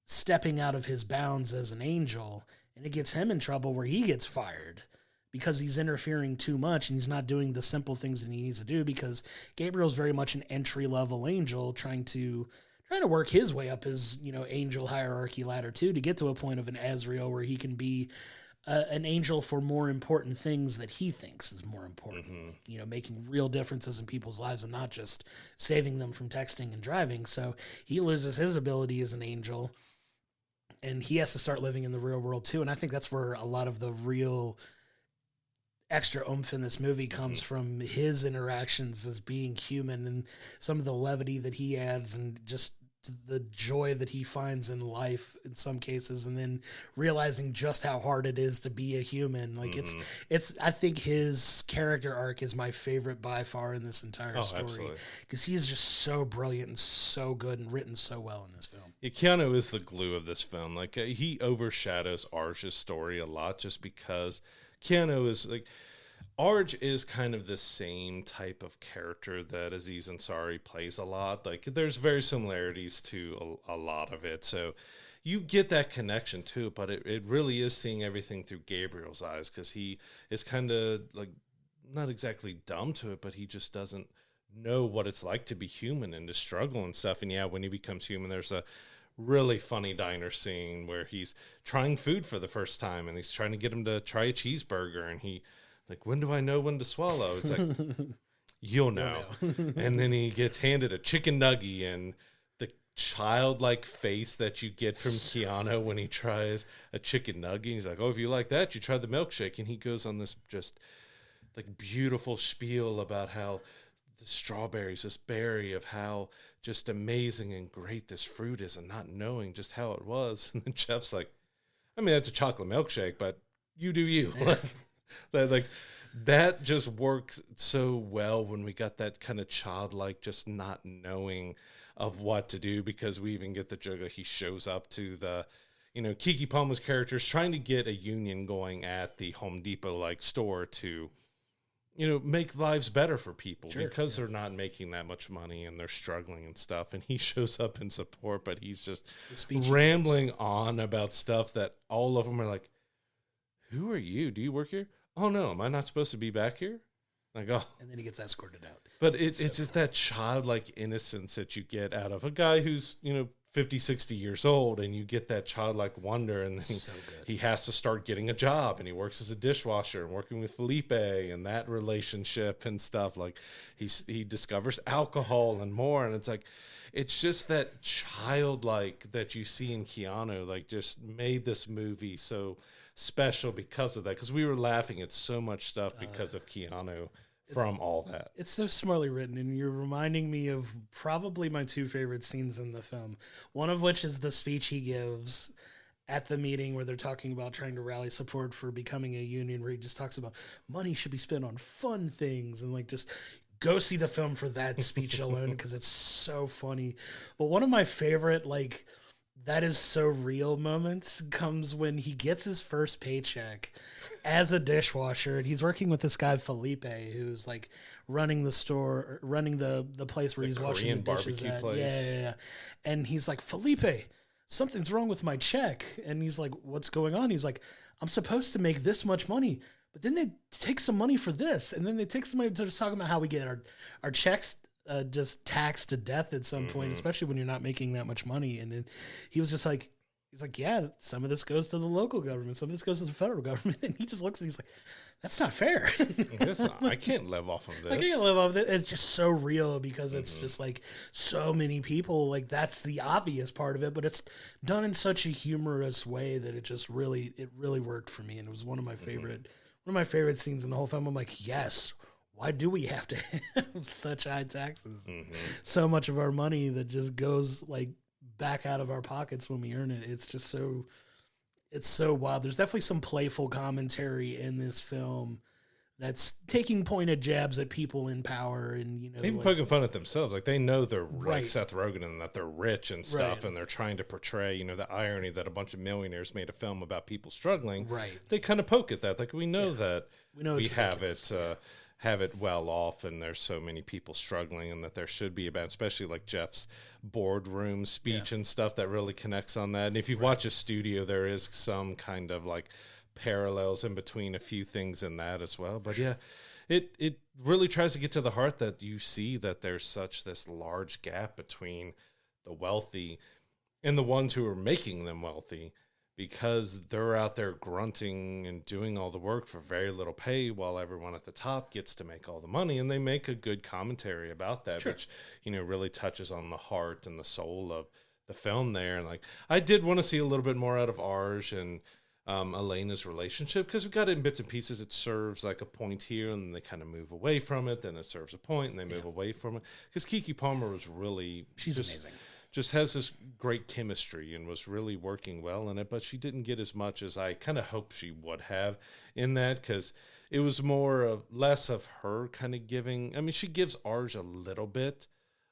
stepping out of his bounds as an angel, and it gets him in trouble where he gets fired because he's interfering too much and he's not doing the simple things that he needs to do, because Gabriel's very much an entry-level angel trying to work his way up his, angel hierarchy ladder too, to get to a point of an Azrael where he can be an angel for more important things that he thinks is more important, making real differences in people's lives and not just saving them from texting and driving. So he loses his ability as an angel, and he has to start living in the real world too. And I think that's where a lot of the real extra oomph in this movie comes from, his interactions as being human and some of the levity that he adds and just the joy that he finds in life in some cases, and then realizing just how hard it is to be a human. Like I think his character arc is my favorite by far in this entire story, because he's just so brilliant and so good and written so well in this film. Yeah, Keanu is the glue of this film. Like, he overshadows Arj's story a lot just because Keanu is like, Arj is kind of the same type of character that Aziz Ansari plays a lot. Like, there's very similarities to a lot of it. So you get that connection too, but it really is seeing everything through Gabriel's eyes, because he is kind of like, not exactly dumb to it, but he just doesn't know what it's like to be human and to struggle and stuff. And yeah, when he becomes human, there's a really funny diner scene where he's trying food for the first time and he's trying to get him to try a cheeseburger, and he, like, when do I know when to swallow? It's like, you'll know. And then he gets handed a chicken nugget, and the childlike face that you get from Keanu when he tries a chicken nugget, he's like, oh, if you like that, you try the milkshake. And he goes on this just like beautiful spiel about how the strawberries, this berry, of how just amazing and great this fruit is, and not knowing just how it was. And then Jeff's like, I mean, that's a chocolate milkshake, but you do you. That just works so well when we got that kind of childlike, just not knowing of what to do, because we even get the joke that he shows up to the, Kiki Palmer's character's trying to get a union going at the Home Depot like store to, make lives better for people, because they're not making that much money and they're struggling and stuff. And he shows up in support, but he's just rambling on about stuff that all of them are like, who are you? Do you work here? Oh, no. Am I not supposed to be back here? Like, oh. And then he gets escorted out. But it's just that childlike innocence that you get out of a guy who's, 50, 60 years old, and you get that childlike wonder. And then he has to start getting a job, and he works as a dishwasher and working with Felipe and that relationship and stuff. Like, he discovers alcohol and more. And it's like, it's just that childlike that you see in Keanu, like, just made this movie so special because of that, because we were laughing at so much stuff because of Keanu from all that. It's so smartly written, and you're reminding me of probably my two favorite scenes in the film, one of which is the speech he gives at the meeting where they're talking about trying to rally support for becoming a union, where he just talks about money should be spent on fun things, and like, just go see the film for that speech alone, because it's so funny. But one of my favorite, like, that is so real moments comes when he gets his first paycheck as a dishwasher, and he's working with this guy Felipe, who's like running the store, running the place where he's washing the dishes at. Yeah. And he's like, Felipe, something's wrong with my check. And he's like, what's going on? He's like, I'm supposed to make this much money, but then they take some money for this, and then they take some money to talk about how we get our checks just taxed to death at some point, especially when you're not making that much money. And then he was just like, he's like, yeah, some of this goes to the local government, some of this goes to the federal government. And he just looks and he's like, that's not fair. I can't live off of this. I can't live off it. It's just so real, because it's just like so many people, like, that's the obvious part of it, but it's done in such a humorous way that it really worked for me. And it was one of my favorite scenes in the whole film. I'm like, yes, why do we have to have such high taxes? So much of our money that just goes like back out of our pockets when we earn it. It's just so It's so wild. There's definitely some playful commentary in this film that's taking pointed jabs at people in power, and even poking fun at themselves. Like they know they're Right. like Seth Rogen and that they're rich and stuff, Right. and they're trying to portray, the irony that a bunch of millionaires made a film about people struggling. Right. They kind of poke at that. Like we know that We know we it's have ridiculous. it have it well off, and there's so many people struggling, and that there should be about, especially like Jeff's boardroom speech and stuff that really connects on that. And if you watch a studio, there is some kind of like parallels in between a few things in that as well. But yeah, it really tries to get to the heart that you see that there's such this large gap between the wealthy and the ones who are making them wealthy, because they're out there grunting and doing all the work for very little pay while everyone at the top gets to make all the money. And they make a good commentary about that, which, really touches on the heart and the soul of the film there. And like, I did want to see a little bit more out of Arj and Elena's relationship, because we got it in bits and pieces. It serves like a point here, and then they kind of move away from it. Then it serves a point, and they move away from it. Because Keke Palmer was really, She's amazing. Just has this great chemistry and was really working well in it, but she didn't get as much as I kind of hoped she would have in that, because it was less of her kind of giving. I mean, she gives Arj a little bit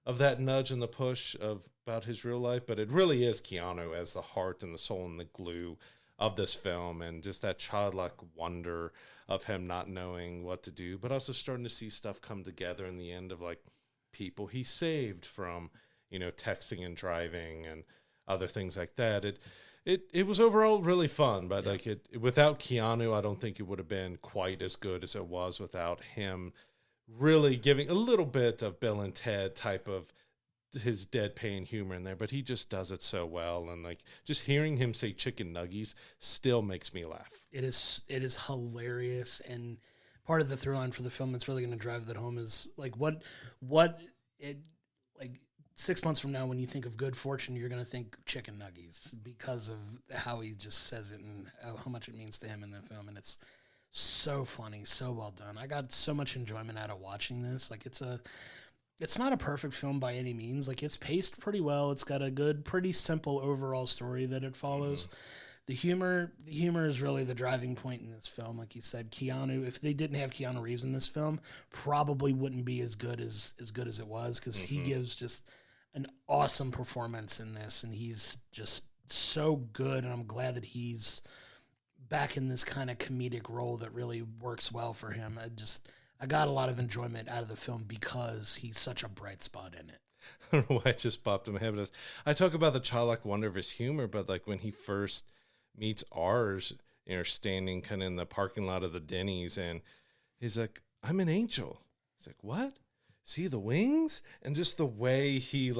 of that nudge and the push about his real life, but it really is Keanu as the heart and the soul and the glue of this film, and just that childlike wonder of him not knowing what to do, but also starting to see stuff come together in the end of like people he saved from, texting and driving and other things like that. It was overall really fun, but like without Keanu, I don't think it would have been quite as good as it was without him really giving a little bit of Bill and Ted type of his deadpan humor in there, but he just does it so well. And like just hearing him say chicken nuggies still makes me laugh. It is hilarious, and part of the through line for the film that's really going to drive that home is like what it like 6 months from now when you think of good fortune, you're going to think chicken nuggies because of how he just says it and how much it means to him in the film. And it's so funny, so well done. I got so much enjoyment out of watching this. Like it's not a perfect film by any means. Like it's paced pretty well. It's got a good, pretty simple overall story that it follows. The humor is really the driving point in this film. Like you said, Keanu, if they didn't have Keanu Reeves in this film, probably wouldn't be as good as it was, because he gives just an awesome performance in this, and he's just so good, and I'm glad that he's back in this kind of comedic role that really works well for him. I got a lot of enjoyment out of the film because he's such a bright spot in it. I don't know why it just popped in my head. I talk about the childlike wonder of his humor, but like when he first meets Arj, standing kind of in the parking lot of the Denny's, and he's like, "I'm an angel." He's like, "What? See the wings?" And just the way he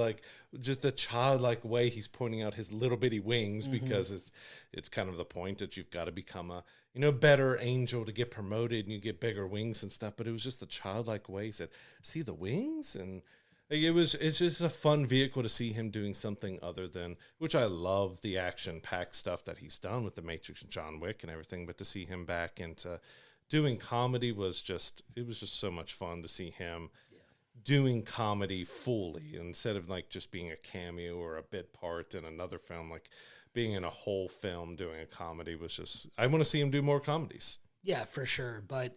just the childlike way he's pointing out his little bitty wings, because it's kind of the point that you've got to become a better angel to get promoted and you get bigger wings and stuff. But it was just the childlike way he said, "See the wings?" And it's just a fun vehicle to see him doing something other than, which I love the action-packed stuff that he's done with The Matrix and John Wick and everything, but to see him back into doing comedy was just so much fun to see him doing comedy fully, instead of like just being a cameo or a bit part in another film. Like being in a whole film doing a comedy was just, I want to see him do more comedies. Yeah, for sure. But,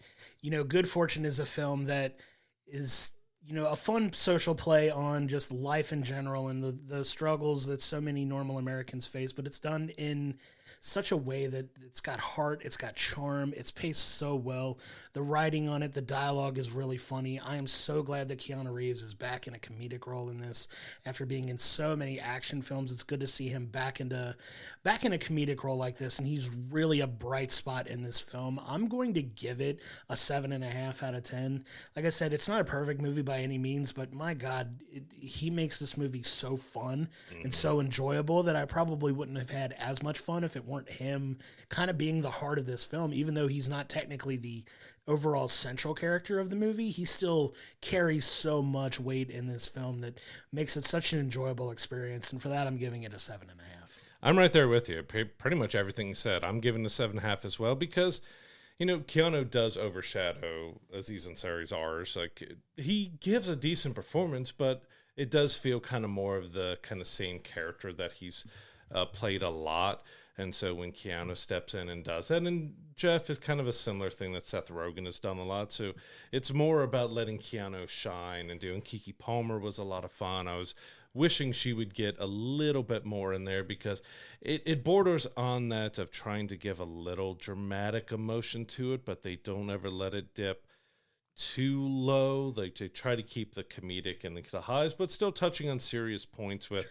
Good Fortune is a film that is, a fun social play on just life in general and the struggles that so many normal Americans face, but it's done in such a way that it's got heart, it's got charm, it's paced so well. The writing on it, the dialogue is really funny. I am so glad that Keanu Reeves is back in a comedic role in this after being in so many action films. It's good to see him back in a comedic role like this, and he's really a bright spot in this film. I'm going to give it a 7.5 out of 10. Like I said, it's not a perfect movie by any means, but my God, he makes this movie so fun and so enjoyable that I probably wouldn't have had as much fun if it weren't him kind of being the heart of this film. Even though he's not technically the overall central character of the movie, he still carries so much weight in this film that makes it such an enjoyable experience. And for that, I'm giving it a 7.5. I'm right there with you. Pretty much everything you said. I'm giving it a 7.5 as well, because Keanu does overshadow Aziz Ansari's Arj. Like he gives a decent performance, but it does feel kind of more of the kind of same character that he's played a lot. And so when Keanu steps in and does that, and Jeff is kind of a similar thing that Seth Rogen has done a lot. So it's more about letting Keanu shine and doing. Keke Palmer was a lot of fun. I was wishing she would get a little bit more in there because it borders on that of trying to give a little dramatic emotion to it, but they don't ever let it dip too low. They try to keep the comedic and the highs, but still touching on serious points with,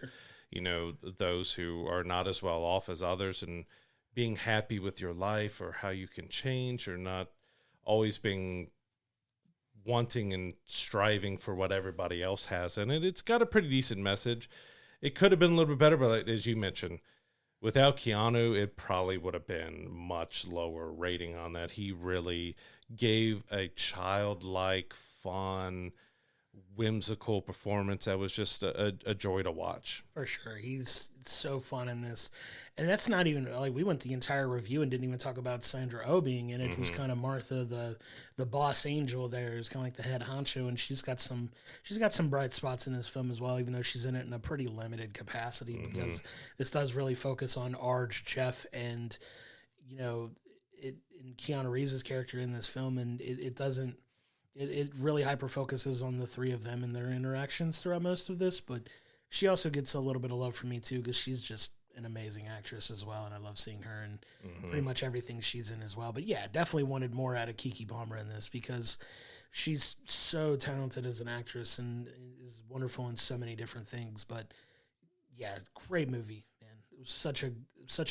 those who are not as well off as others, and being happy with your life or how you can change, or not always being wanting and striving for what everybody else has. And it's got a pretty decent message. It could have been a little bit better, but as you mentioned, without Keanu, it probably would have been much lower rating on that. He really gave a childlike, fun, whimsical performance that was just a joy to watch. For sure. He's so fun in this. And that's not even, like, we went the entire review and didn't even talk about Sandra Oh being in it, who's kind of Martha, the boss angel there, who's kind of like the head honcho, and she's got some bright spots in this film as well, even though she's in it in a pretty limited capacity, because this does really focus on Arj, Jeff, and, in Keanu Reeves' character in this film, and it doesn't, it really hyper-focuses on the three of them and their interactions throughout most of this, but she also gets a little bit of love from me, too, because she's just an amazing actress as well, and I love seeing her in pretty much everything she's in as well. But, yeah, definitely wanted more out of Keke Palmer in this, because she's so talented as an actress and is wonderful in so many different things. But, yeah, great movie, man. It was such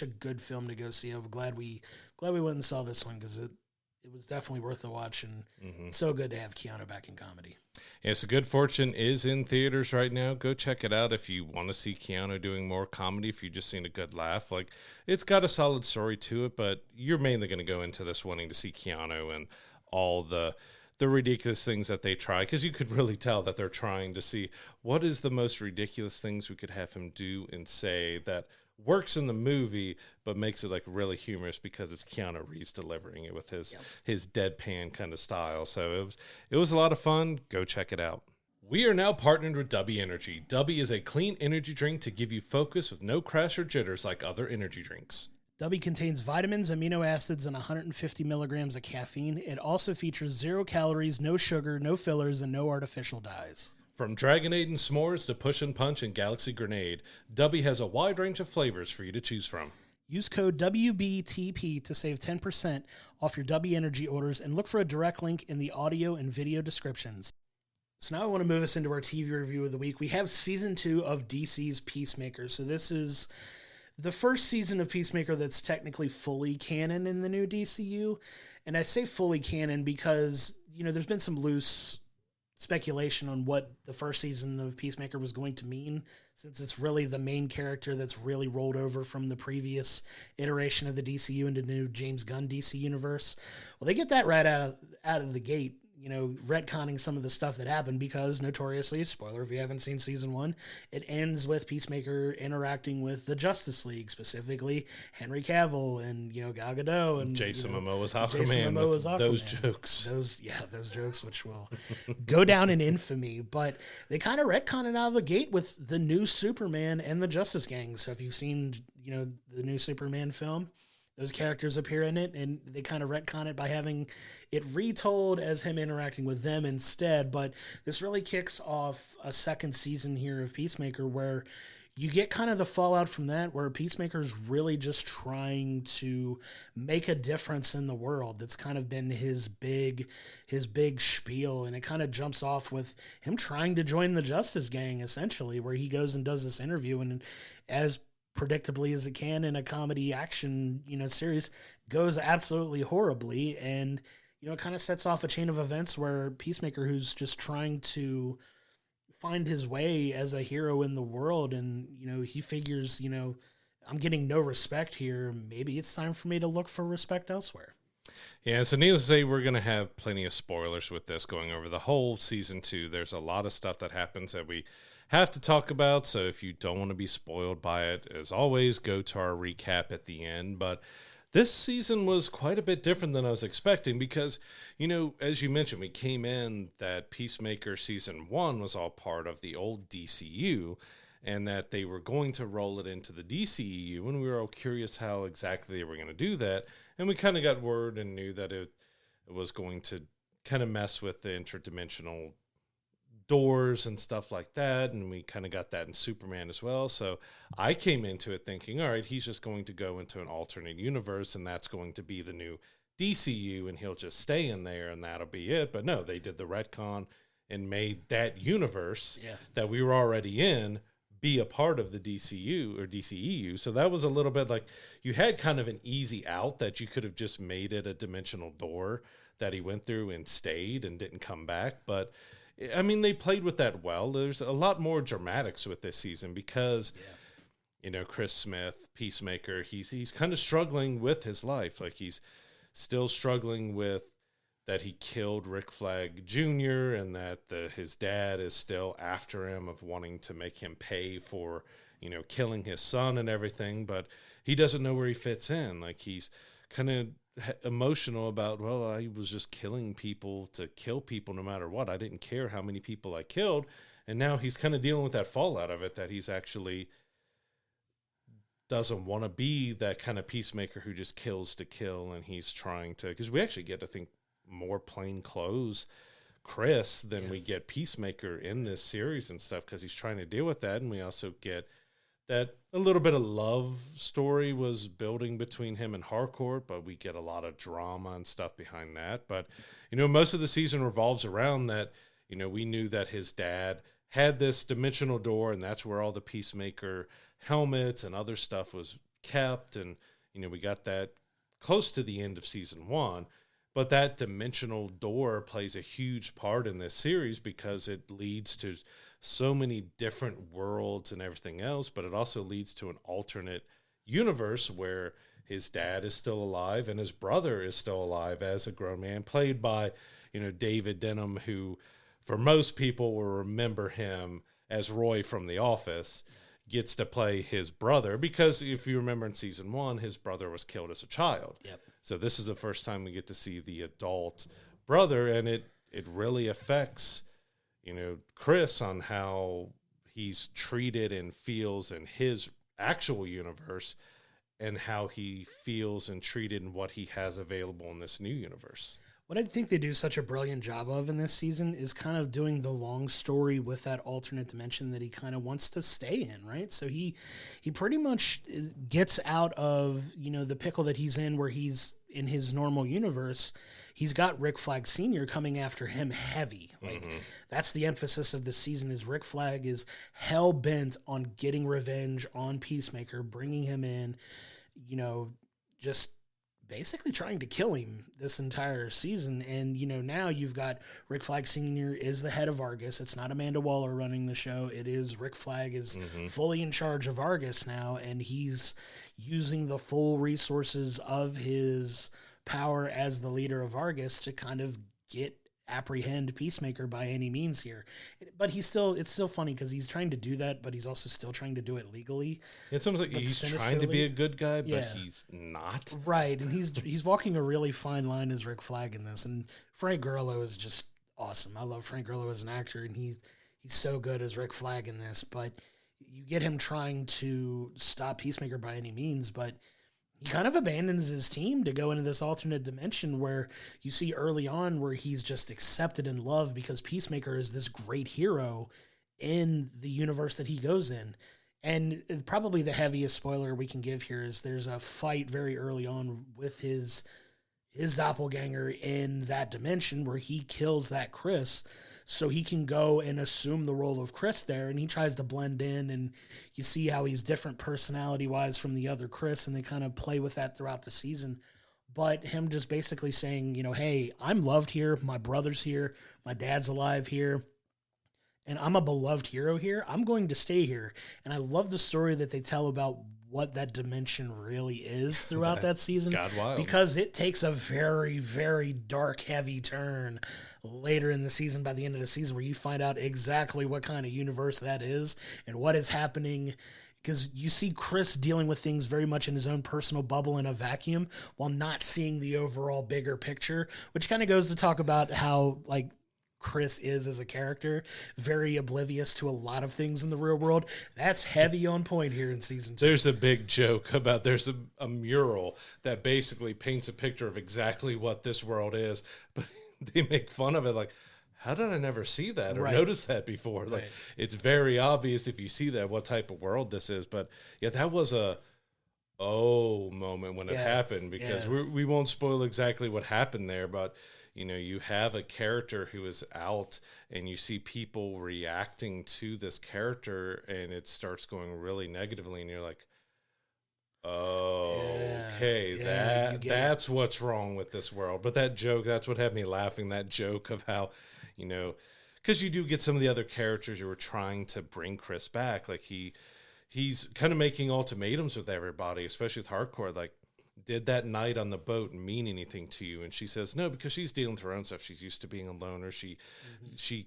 a good film to go see. I'm glad we went and saw this one, because it was definitely worth a watch, and so good to have Keanu back in comedy. Yeah, so Good Fortune is in theaters right now. Go check it out if you want to see Keanu doing more comedy, if you've just seen a good laugh. Like, it's got a solid story to it, but you're mainly going to go into this wanting to see Keanu and all the ridiculous things that they try, because you could really tell that they're trying to see what is the most ridiculous things we could have him do and say that works in the movie, but makes it like really humorous because it's Keanu Reeves delivering it with his deadpan kind of style. So it was a lot of fun. Go check it out. We are now partnered with Dubby Energy. Dubby is a clean energy drink to give you focus with no crash or jitters like other energy drinks. Dubby contains vitamins, amino acids, and 150 milligrams of caffeine. It also features 0 calories, no sugar, no fillers, and no artificial dyes. From Dragonade and S'mores to Push and Punch and Galaxy Grenade, Dubby has a wide range of flavors for you to choose from. Use code WBTP to save 10% off your Dubby Energy orders, and look for a direct link in the audio and video descriptions. So now I want to move us into our TV review of the week. We have Season 2 of DC's Peacemaker. So this is the first season of Peacemaker that's technically fully canon in the new DCU. And I say fully canon because, there's been some loose speculation on what the first season of Peacemaker was going to mean, since it's really the main character that's really rolled over from the previous iteration of the DCU into the new James Gunn DC universe. Well, they get that right out of the gate, retconning some of the stuff that happened, because notoriously, spoiler if you haven't seen season 1, it ends with Peacemaker interacting with the Justice League, specifically Henry Cavill and, Gal Gadot and Jason Momoa's Aquaman. Those jokes. Those jokes, which will go down in infamy. But they kind of retcon it out of the gate with the new Superman and the Justice Gang. So if you've seen, the new Superman film, those characters appear in it, and they kind of retcon it by having it retold as him interacting with them instead. But this really kicks off a second season here of Peacemaker, where you get kind of the fallout from that, where Peacemaker's really just trying to make a difference in the world. That's kind of been his big spiel, and it kind of jumps off with him trying to join the Justice Gang, essentially, where he goes and does this interview, and as predictably as it can in a comedy action, series, goes absolutely horribly. And, it kind of sets off a chain of events where Peacemaker, who's just trying to find his way as a hero in the world, and, he figures, I'm getting no respect here. Maybe it's time for me to look for respect elsewhere. Yeah, so needless to say, we're going to have plenty of spoilers with this going over the whole season 2. There's a lot of stuff that happens that we have to talk about, so if you don't want to be spoiled by it, as always, go to our recap at the end. But this season was quite a bit different than I was expecting, because, as you mentioned, we came in that Peacemaker season 1 was all part of the old DCU, and that they were going to roll it into the DCEU, and we were all curious how exactly they were going to do that. And we kind of got word and knew that it was going to kind of mess with the interdimensional doors and stuff like that, and we kind of got that in Superman as well. So I came into it thinking, all right, he's just going to go into an alternate universe, and that's going to be the new DCU, and he'll just stay in there, and that'll be it. But no, they did the retcon and made that universe that we were already in be a part of the DCU or DCEU. So that was a little bit like you had kind of an easy out that you could have just made it a dimensional door that he went through and stayed and didn't come back. But I mean, they played with that well. There's a lot more dramatics with this season because, you know, Chris Smith, Peacemaker, he's kind of struggling with his life. Like, he's still struggling with that he killed Rick Flag Jr. and that his dad is still after him of wanting to make him pay for, you know, killing his son and everything. But he doesn't know where he fits in. Like, he's kind of emotional about, well, I was just killing people to kill people no matter what. I didn't care how many people I killed. And now he's kind of dealing with that fallout of it, that he's actually doesn't want to be that kind of Peacemaker who just kills to kill. And he's trying to, because we actually get, I think, more plain clothes Chris than we get Peacemaker in this series and stuff, because he's trying to deal with that. And we also get that a little bit of love story was building between him and Harcourt, but we get a lot of drama and stuff behind that. But, you know, most of the season revolves around that. You know, we knew that his dad had this dimensional door, and that's where all the Peacemaker helmets and other stuff was kept. And, you know, we got that close to the end of season 1. But that dimensional door plays a huge part in this series because it leads to so many different worlds and everything else, but it also leads to an alternate universe where his dad is still alive and his brother is still alive as a grown man, played by, you know, David Denham, who for most people will remember him as Roy from The Office, gets to play his brother, because if you remember in season 1, his brother was killed as a child. So this is the first time we get to see the adult brother, and it really affects, you know, Chris on how he's treated and feels in his actual universe and how he feels and treated and what he has available in this new universe. What I think they do such a brilliant job of in this season is kind of doing the long story with that alternate dimension that he kind of wants to stay in, right? So he pretty much gets out of, you know, the pickle that he's in where he's in his normal universe. He's got Rick Flag Sr. coming after him heavy. Like, that's the emphasis of this season, is Rick Flag is hell-bent on getting revenge on Peacemaker, bringing him in, you know, just basically trying to kill him this entire season. And, you know, now you've got Rick Flag Sr. is the head of Argus. It's not Amanda Waller running the show. It is Rick Flag is fully in charge of Argus now, and he's using the full resources of his power as the leader of Argus to kind of apprehend Peacemaker by any means here. But it's still funny because he's trying to do that, but he's also still trying to do it legally. It's almost like he's trying to be a good guy, but he's not. Right, and he's walking a really fine line as Rick Flag in this, and Frank Grillo is just awesome. I love Frank Grillo as an actor, and he's so good as Rick Flag in this, but you get him trying to stop Peacemaker by any means, but he kind of abandons his team to go into this alternate dimension where you see early on where he's just accepted and loved because Peacemaker is this great hero in the universe that he goes in. And probably the heaviest spoiler we can give here is there's a fight very early on with his doppelganger in that dimension where he kills that Chris so he can go and assume the role of Chris there, and he tries to blend in, and you see how he's different personality-wise from the other Chris, and they kind of play with that throughout the season. But him just basically saying, you know, hey, I'm loved here, my brother's here, my dad's alive here, and I'm a beloved hero here. I'm going to stay here. And I love the story that they tell about what that dimension really is throughout that season. God wild. Because it takes a very, very dark, heavy turn later in the season, by the end of the season, where you find out exactly what kind of universe that is and what is happening. Because you see Chris dealing with things very much in his own personal bubble in a vacuum while not seeing the overall bigger picture, which kind of goes to talk about how, like, Chris is as a character, very oblivious to a lot of things in the real world. That's heavy on point here in season 2. There's a big joke about there's a mural that basically paints a picture of exactly what this world is, but they make fun of it like, how did I never see that or notice that before? Like, it's very obvious if you see that what type of world this is. But yeah, that was a moment when it happened, because we won't spoil exactly what happened there, but you know, you have a character who is out and you see people reacting to this character and it starts going really negatively and you're like, oh, okay, that's what's wrong with this world. But that joke, that's what had me laughing, that joke of how, you know, because you do get some of the other characters who were trying to bring Chris back. Like he's kind of making ultimatums with everybody, especially with Hardcore. Like, did that night on the boat mean anything to you? And she says no, because she's dealing with her own stuff. She's used to being a loner. She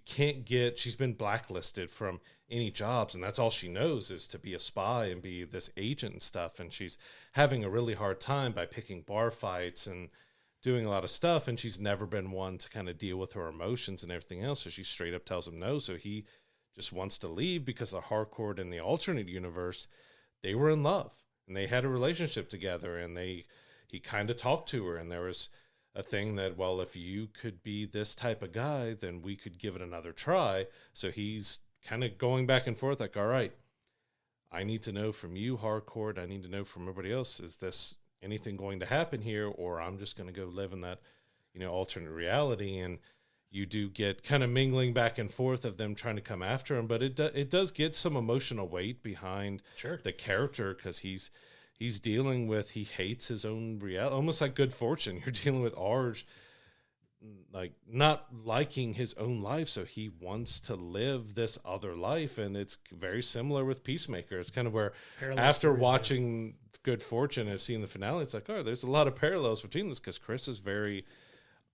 can't get, she's been blacklisted from any jobs, and that's all she knows is to be a spy and be this agent and stuff. And she's having a really hard time by picking bar fights and doing a lot of stuff, and she's never been one to kind of deal with her emotions and everything else. So she straight up tells him no. So he just wants to leave because of Hardcore in the alternate universe. They were in love and they had a relationship together, and he kind of talked to her, and there was a thing that, well, if you could be this type of guy, then we could give it another try. So he's kind of going back and forth like, all right, I need to know from you, Hardcore, I need to know from everybody else, is this anything going to happen here, or I'm just going to go live in that, you know, alternate reality. And you do get kind of mingling back and forth of them trying to come after him, but it does get some emotional weight behind the character, because he's dealing with, he hates his own reality, almost like Good Fortune. You're dealing with Arj, like not liking his own life, so he wants to live this other life, and it's very similar with Peacemaker. It's kind of where after watching Good Fortune and seeing the finale, it's like, oh, there's a lot of parallels between this, because Chris is very,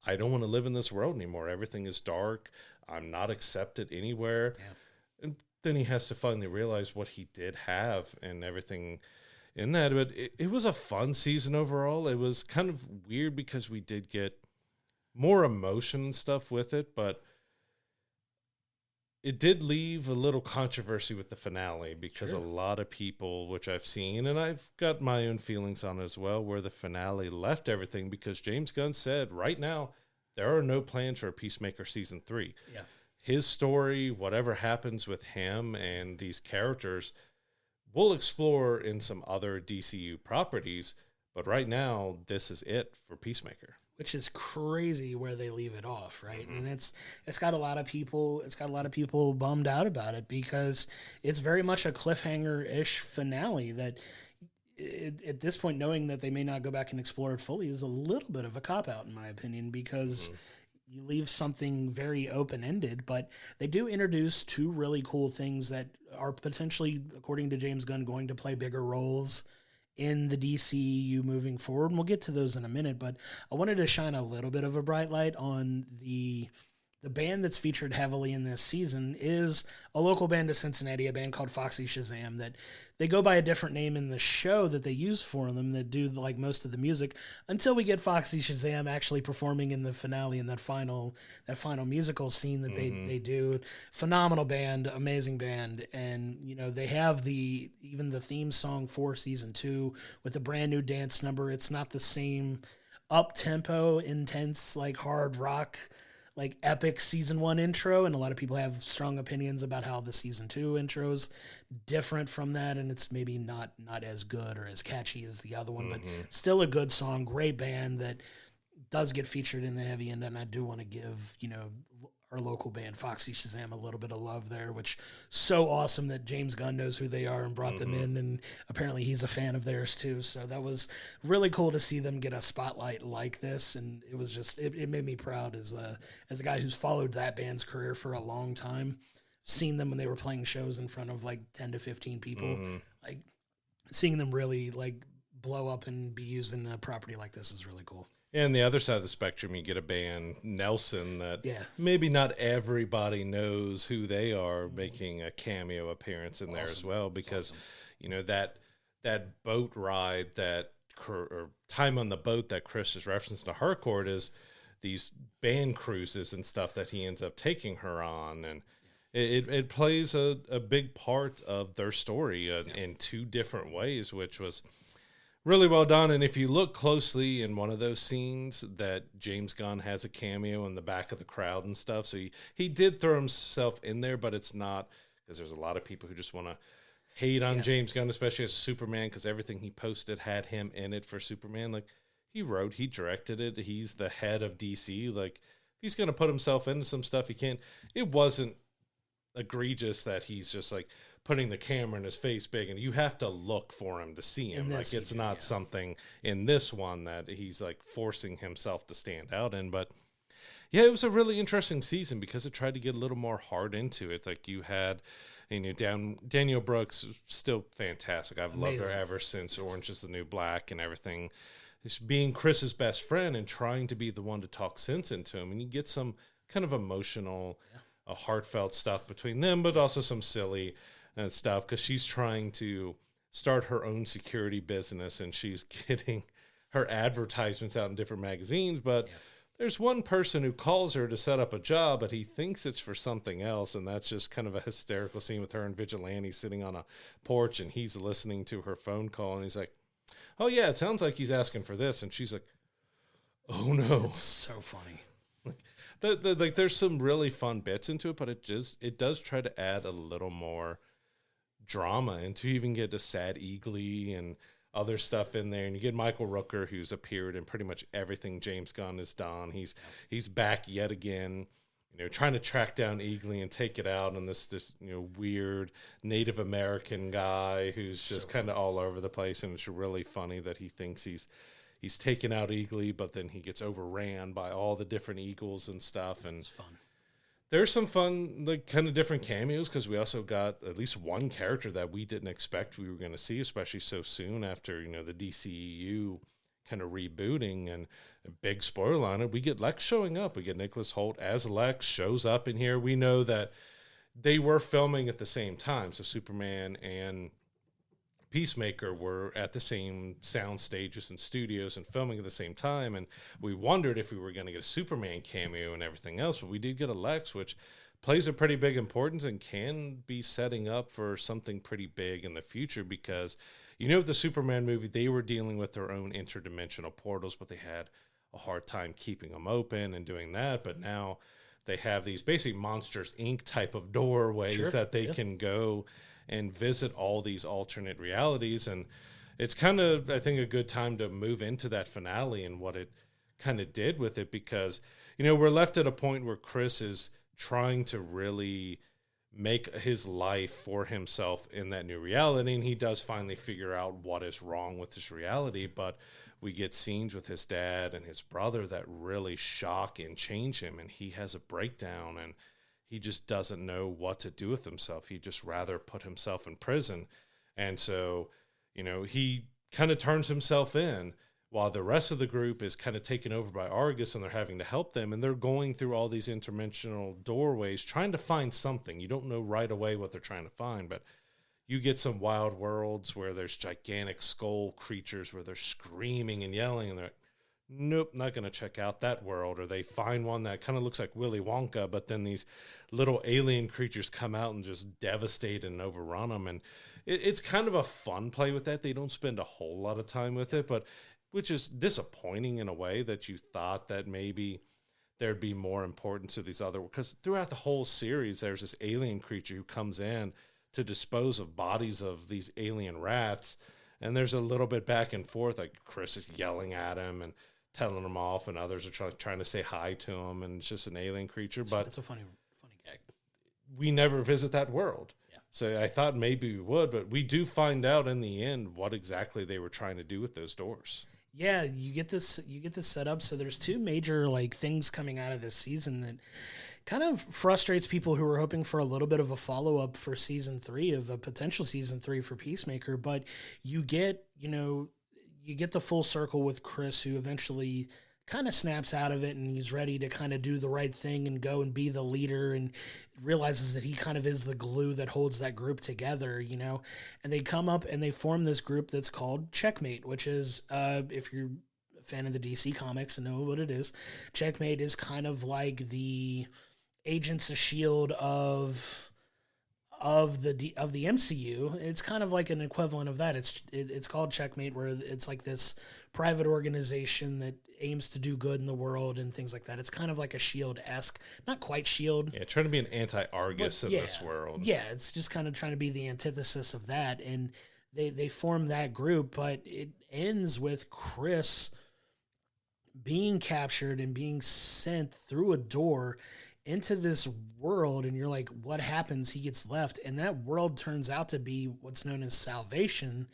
I don't want to live in this world anymore. Everything is dark. I'm not accepted anywhere. Yeah. And then he has to finally realize what he did have and everything in that. But it was a fun season overall. It was kind of weird because we did get more emotion and stuff with it, but it did leave a little controversy with the finale, because a lot of people, which I've seen, and I've got my own feelings on it as well, where the finale left everything, because James Gunn said right now there are no plans for a Peacemaker season 3. Yeah. His story, whatever happens with him and these characters, we'll explore in some other DCU properties, but right now this is it for Peacemaker. Which is crazy where they leave it off, right? Mm-hmm. And it's got a lot of people bummed out about it, because it's very much a cliffhanger-ish finale that at this point, knowing that they may not go back and explore it fully is a little bit of a cop-out, in my opinion, because you leave something very open-ended, but they do introduce 2 really cool things that are potentially, according to James Gunn, going to play bigger roles in the DCU moving forward. And we'll get to those in a minute, but I wanted to shine a little bit of a bright light on the band that's featured heavily in this season is a local band of Cincinnati, a band called Foxy Shazam, that they go by a different name in the show that they use for them, that do like most of the music, until we get Foxy Shazam actually performing in the finale in that final musical scene that they do. Phenomenal band, amazing band. And, you know, they have even the theme song for season 2 with a brand new dance number. It's not the same up-tempo, intense, like hard rock, like epic season 1 intro, and a lot of people have strong opinions about how the season 2 intro's different from that, and it's maybe not as good or as catchy as the other one, but still a good song, great band that does get featured in the heavy end. And I do want to give, you know, our local band Foxy Shazam a little bit of love there, which so awesome that James Gunn knows who they are and brought them in, and apparently he's a fan of theirs too. So that was really cool to see them get a spotlight like this, and it was just it made me proud as a guy who's followed that band's career for a long time, seen them when they were playing shows in front of like 10 to 15 people, like seeing them really like blow up and be used in a property like this is really cool. And the other side of the spectrum, you get a band, Nelson, that maybe not everybody knows who they are, making a cameo appearance in there as well, because, you know, that boat ride, or time on the boat that Chris is referencing to Harcourt is these band cruises and stuff that he ends up taking her on. And it plays a big part of their story in two different ways, which was really well done. And if you look closely in one of those scenes, that James Gunn has a cameo in the back of the crowd and stuff. So he did throw himself in there, but it's not, because there's a lot of people who just want to hate on James Gunn, especially as Superman, because everything he posted had him in it for Superman. Like, he wrote, he directed it. He's the head of DC. Like, if he's going to put himself into some stuff, he can. It wasn't egregious that he's just like putting the camera in his face big, and you have to look for him to see him. Like, it's not something in this one that he's like forcing himself to stand out in. But yeah, it was a really interesting season because it tried to get a little more hard into it. Like, you had, you know, Daniel Brooks, still fantastic. I've loved her ever since Orange is the New Black and everything. It's being Chris's best friend and trying to be the one to talk sense into him. And you get some kind of emotional, heartfelt stuff between them, but also some silly stuff because she's trying to start her own security business and she's getting her advertisements out in different magazines. But there's one person who calls her to set up a job, but he thinks it's for something else. And that's just kind of a hysterical scene with her and Vigilante sitting on a porch, and he's listening to her phone call, and he's like, "Oh yeah, it sounds like he's asking for this." And she's like, "Oh no." It's so funny. Like there's some really fun bits into it, but it does try to add a little more drama, and to even get a Sad Eagly and other stuff in there. And you get Michael Rooker, who's appeared in pretty much everything James Gunn has done. He's back yet again, you know, trying to track down Eagly and take it out on this you know, weird Native American guy who's just kind of all over the place. And it's really funny that he thinks he's taken out Eagly, but then he gets overran by all the different eagles and stuff. And it's fun. There's some fun, like, kind of different cameos, because we also got at least one character that we didn't expect we were going to see, especially so soon after, you know, the DCEU kind of rebooting. And a big spoiler on it, we get Lex showing up. We get Nicholas Hoult as Lex, shows up in here. We know that they were filming at the same time, so Superman and Peacemaker were at the same sound stages and studios and filming at the same time, and we wondered if we were going to get a Superman cameo and everything else, but we did get a Lex, which plays a pretty big importance and can be setting up for something pretty big in the future, because, you know, the Superman movie, they were dealing with their own interdimensional portals, but they had a hard time keeping them open and doing that. But now they have these basically Monsters, Inc. type of doorways that they can go and visit all these alternate realities. And it's kind of, I think, a good time to move into that finale and what it kind of did with it, because, you know, we're left at a point where Chris is trying to really make his life for himself in that new reality, and he does finally figure out what is wrong with this reality. But we get scenes with his dad and his brother that really shock and change him, and he has a breakdown, and he just doesn't know what to do with himself. He'd just rather put himself in prison. And so, you know, he kind of turns himself in while the rest of the group is kind of taken over by Argus, and they're having to help them. And they're going through all these interdimensional doorways, trying to find something. You don't know right away what they're trying to find, but you get some wild worlds where there's gigantic skull creatures where they're screaming and yelling, and they're like, nope, not going to check out that world. Or they find one that kind of looks like Willy Wonka, but then these little alien creatures come out and just devastate and overrun them. And it's kind of a fun play with that. They don't spend a whole lot of time with it, but which is disappointing in a way, that you thought that maybe there'd be more importance to these other, because throughout the whole series, there's this alien creature who comes in to dispose of bodies of these alien rats. And there's a little bit back and forth, like Chris is yelling at him and telling him off, and others are trying to say hi to him, and it's just an alien creature. But it's a funny gag. We never visit that world. Yeah. So I thought maybe we would, but we do find out in the end what exactly they were trying to do with those doors. Yeah, you get this set up. So there's two major things coming out of this season that kind of frustrates people who are hoping for a little bit of a follow-up for season 3, of a potential season 3 for Peacemaker. But you get the full circle with Chris, who eventually kind of snaps out of it, and he's ready to kind of do the right thing and go and be the leader, and realizes that he kind of is the glue that holds that group together, you know. And they come up and they form this group that's called Checkmate, which is, if you're fan of the DC comics and know what it is, Checkmate is kind of like the Agents of Shield of the MCU. It's kind of like an equivalent of that. It's called Checkmate, where it's like this private organization that aims to do good in the world and things like that. It's kind of like a Shield-esque, not quite Shield. Yeah, trying to be an anti-Argus in this world. Yeah, it's just kind of trying to be the antithesis of that, and they form that group, but it ends with Chris being captured and being sent through a door into this world, and you're like, what happens? He gets left, and that world turns out to be what's known as Salvation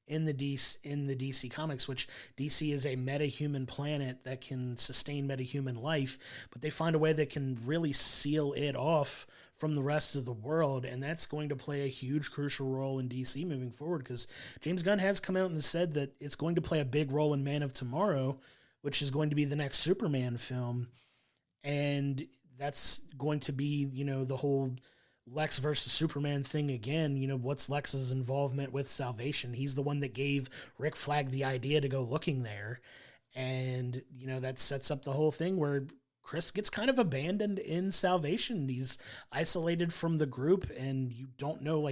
in the DC comics, which DC is a metahuman planet that can sustain metahuman life, but they find a way that can really seal it off from the rest of the world, and that's going to play a huge crucial role in DC moving forward, because James Gunn has come out and said that it's going to play a big role in Man of Tomorrow, which is going to be the next Superman film, and that's going to be, the whole Lex versus Superman thing again. What's Lex's involvement with Salvation? He's the one that gave Rick Flag the idea to go looking there. And, that sets up the whole thing where Chris gets kind of abandoned in Salvation. He's isolated from the group, and you don't know,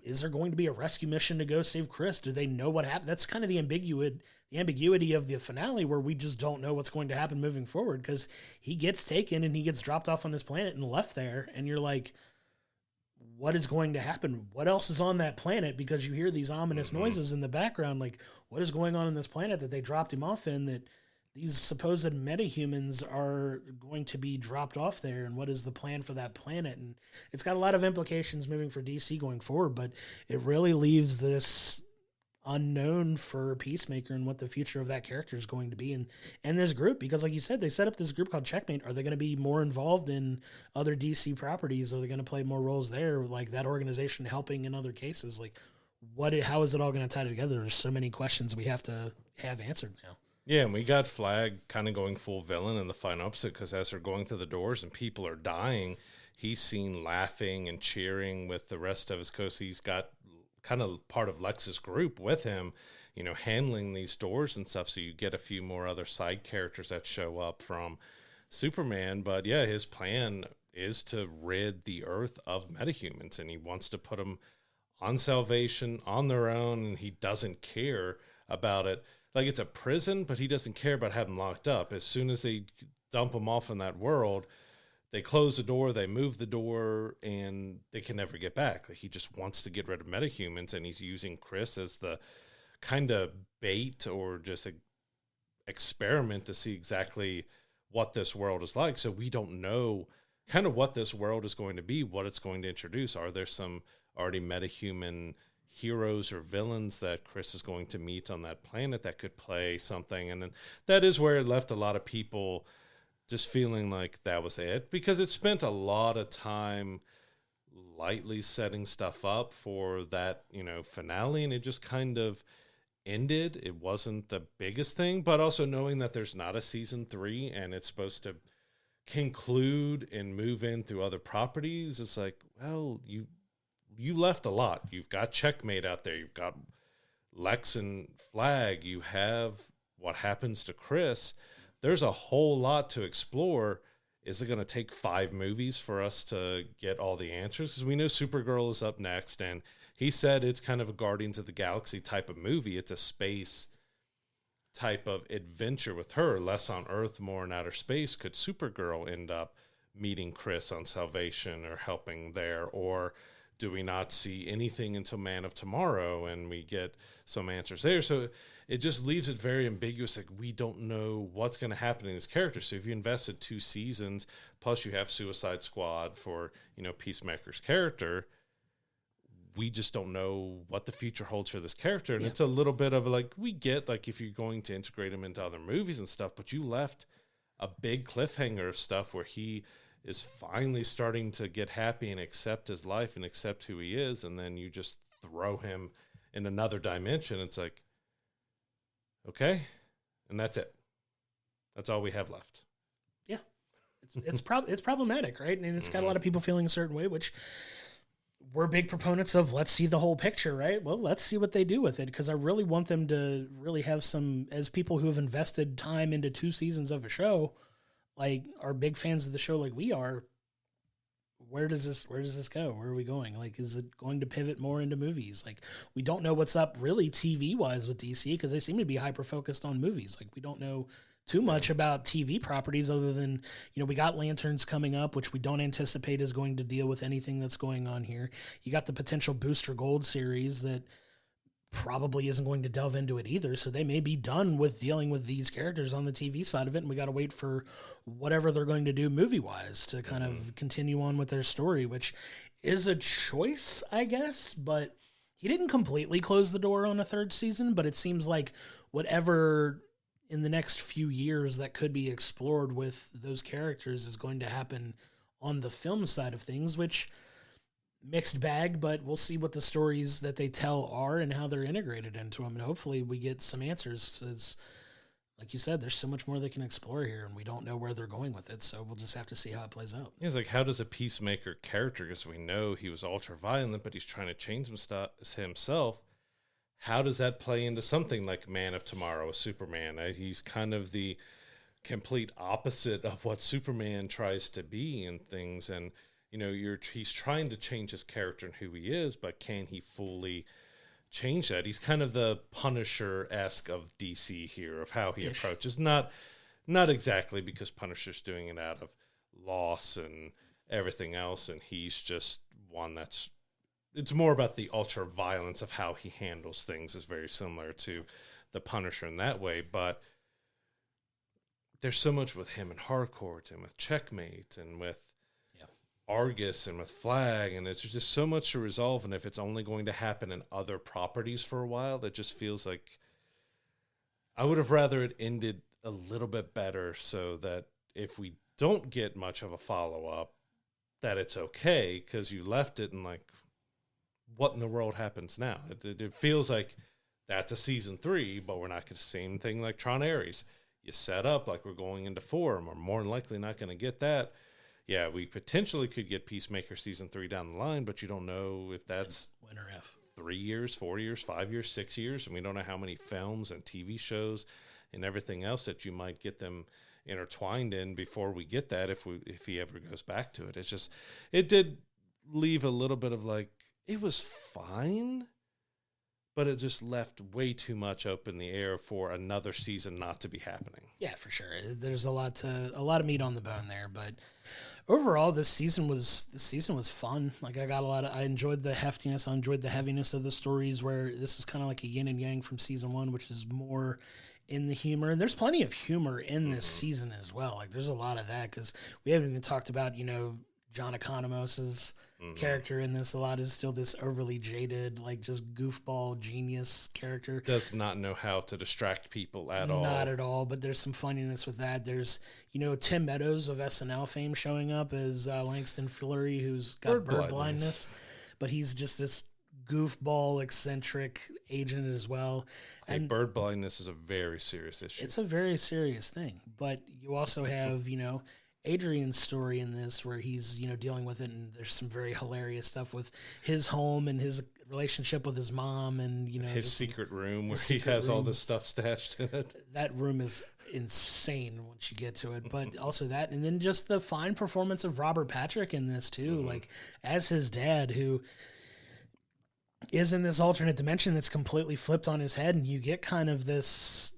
is there going to be a rescue mission to go save Chris? Do they know what happened? That's kind of the ambiguity of the finale, where we just don't know what's going to happen moving forward, because he gets taken and he gets dropped off on this planet and left there. And you're like, what is going to happen? What else is on that planet? Because you hear these ominous noises in the background. Like, what is going on in this planet that they dropped him off in, that these supposed metahumans are going to be dropped off there, and what is the plan for that planet? And it's got a lot of implications moving for DC going forward, but it really leaves this unknown for Peacemaker and what the future of that character is going to be, and this group, because like you said, they set up this group called Checkmate. Are they going to be more involved in other DC properties? Are they going to play more roles there, like that organization helping in other cases? Like, how is it all going to tie together? There's so many questions we have to have answered now. Yeah, and we got Flag kind of going full villain in the final episode, because as they're going through the doors and people are dying, he's seen laughing and cheering with the rest of his coast. He's got kind of part of Lex's group with him, handling these doors and stuff. So you get a few more other side characters that show up from Superman. But yeah, his plan is to rid the Earth of metahumans, and he wants to put them on Salvation on their own, and he doesn't care about it. Like, it's a prison, but he doesn't care about having them locked up. As soon as they dump him off in that world, they close the door, they move the door, and they can never get back. Like, he just wants to get rid of metahumans, and he's using Chris as the kind of bait or just an experiment to see exactly what this world is like. So we don't know kind of what this world is going to be, what it's going to introduce. Are there some already metahuman heroes or villains that Chris is going to meet on that planet that could play something? And then that is where it left a lot of people just feeling like that was it, because it spent a lot of time lightly setting stuff up for that, finale, and it just kind of ended. It wasn't the biggest thing, but also knowing that there's not a season 3 and it's supposed to conclude and move in through other properties, it's like, well, you left a lot. You've got Checkmate out there. You've got Lex and Flag. You have what happens to Chris. There's a whole lot to explore. Is it going to take 5 movies for us to get all the answers? Because we know Supergirl is up next, and he said it's kind of a Guardians of the Galaxy type of movie. It's a space type of adventure with her, less on Earth, more in outer space. Could Supergirl end up meeting Chris on Salvation or helping there? Or do we not see anything until Man of Tomorrow and we get some answers there? So it just leaves it very ambiguous. Like, we don't know what's going to happen in this character. So if you invested 2 seasons, plus you have Suicide Squad for, Peacemaker's character, we just don't know what the future holds for this character. And It's a little bit of we get, if you're going to integrate him into other movies and stuff, but you left a big cliffhanger of stuff where he is finally starting to get happy and accept his life and accept who he is, and then you just throw him in another dimension. It's like, okay, and that's it. That's all we have left. Yeah, it's problematic, right? And it's got a lot of people feeling a certain way, which we're big proponents of let's see the whole picture, right? Well, let's see what they do with it, because I really want them to really have some, as people who have invested time into 2 seasons of a show, like are big fans of the show like we are. Where does this go? Where are we going? Like, is it going to pivot more into movies? Like, we don't know what's up really TV wise with DC, because they seem to be hyper focused on movies. Like, we don't know too much about TV properties other than, we got Lanterns coming up, which we don't anticipate is going to deal with anything that's going on here. You got the potential Booster Gold series that probably isn't going to delve into it either. So they may be done with dealing with these characters on the TV side of it, and we got to wait for whatever they're going to do movie-wise to kind of continue on with their story, which is a choice, I guess. But he didn't completely close the door on a 3rd season, but it seems like whatever in the next few years that could be explored with those characters is going to happen on the film side of things, which mixed bag, but we'll see what the stories that they tell are and how they're integrated into them. And hopefully we get some answers, because like you said, there's so much more they can explore here, and we don't know where they're going with it. So we'll just have to see how it plays out. It's like, how does a Peacemaker character, because we know he was ultra violent, but he's trying to change some stuff himself. How does that play into something like Man of Tomorrow, Superman? He's kind of the complete opposite of what Superman tries to be in things. And he's trying to change his character and who he is, but can he fully change that? He's kind of the Punisher-esque of DC here, of how he approaches. Not exactly, because Punisher's doing it out of loss and everything else, and he's just one that's... It's more about the ultra-violence of how he handles things is very similar to the Punisher in that way, but there's so much with him in Harcourt and with Checkmate and with Argus and with Flag, and it's just so much to resolve. And if it's only going to happen in other properties for a while, it just feels like I would have rather it ended a little bit better, so that if we don't get much of a follow-up, that it's okay, because you left it and like, what in the world happens now? It feels like that's a season 3, but we're not going to same thing like Tron Ares. You set up like we're going into 4, and we're more than likely not going to get that. Yeah, we potentially could get Peacemaker season 3 down the line, but you don't know if that's when or if 3 years, 4 years, 5 years, 6 years, and we don't know how many films and TV shows and everything else that you might get them intertwined in before we get that, if he ever goes back to it. It's just, it did leave a little bit of like, it was fine, but it just left way too much up in the air for another season not to be happening. Yeah, for sure. There's a lot of meat on the bone there, but overall, this season was fun. Like, I enjoyed the heftiness, I enjoyed the heaviness of the stories, where this is kind of like a yin and yang from season 1, which is more in the humor. And there's plenty of humor in this season as well. Like, there's a lot of that, because we haven't even talked about, John Economos's character in this. A lot is still this overly jaded, like just goofball genius character. Does not know how to distract people at all. Not at all, but there's some funniness with that. There's, Tim Meadows of SNL fame showing up as Langston Fillery, who's got bird blindness, but he's just this goofball, eccentric agent as well. And bird blindness is a very serious issue. It's a very serious thing, but you also have, Adrian's story in this, where he's, dealing with it, and there's some very hilarious stuff with his home and his relationship with his mom, and, his secret room where he has all this stuff stashed in it. That room is insane once you get to it, but also that, and then just the fine performance of Robert Patrick in this too, like as his dad, who is in this alternate dimension that's completely flipped on his head, and you get kind of this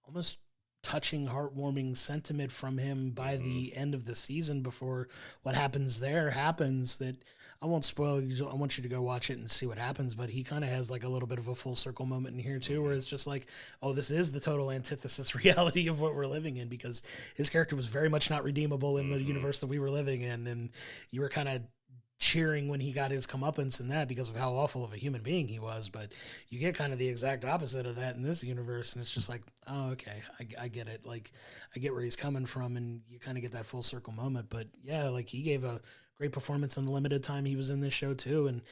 almost touching, heartwarming sentiment from him by the end of the season, before what happens there happens. That I won't spoil. I want you to go watch it and see what happens, but he kind of has like a little bit of a full circle moment in here too, where it's just like, oh, this is the total antithesis reality of what we're living in, because his character was very much not redeemable in the universe that we were living in, and you were kind of cheering when he got his comeuppance in that because of how awful of a human being he was, but you get kind of the exact opposite of that in this universe, and it's just like, oh, okay, I get it. Like, I get where he's coming from, and you kind of get that full circle moment. But yeah, like, he gave a great performance in the limited time he was in this show too, and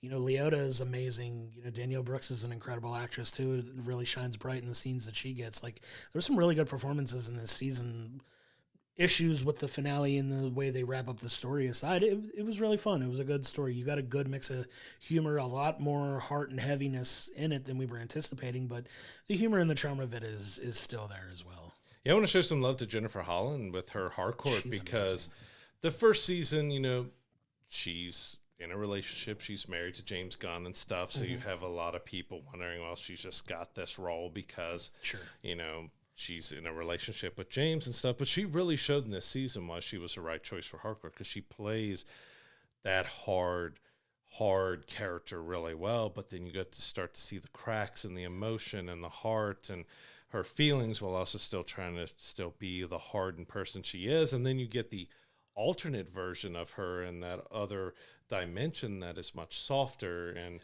Leota is amazing. Danielle Brooks is an incredible actress too. It really shines bright in the scenes that she gets. Like, there's some really good performances in this season issues with the finale and the way they wrap up the story aside, it was really fun. It was a good story. You got a good mix of humor, a lot more heart and heaviness in it than we were anticipating, but the humor and the charm of it is still there as well. Yeah, I want to show some love to Jennifer Holland with her Harcourt because amazing. the first season, she's in a relationship. She's married to James Gunn and stuff. So you have a lot of people wondering, well, she's just got this role because, Sure. She's in a relationship with James and stuff. But she really showed in this season why she was the right choice for Harcourt, because she plays that hard character really well. But then you get to start to see the cracks and the emotion and the heart and her feelings, while also still trying to still be the hardened person she is. And then you get the alternate version of her in that other dimension that is much softer and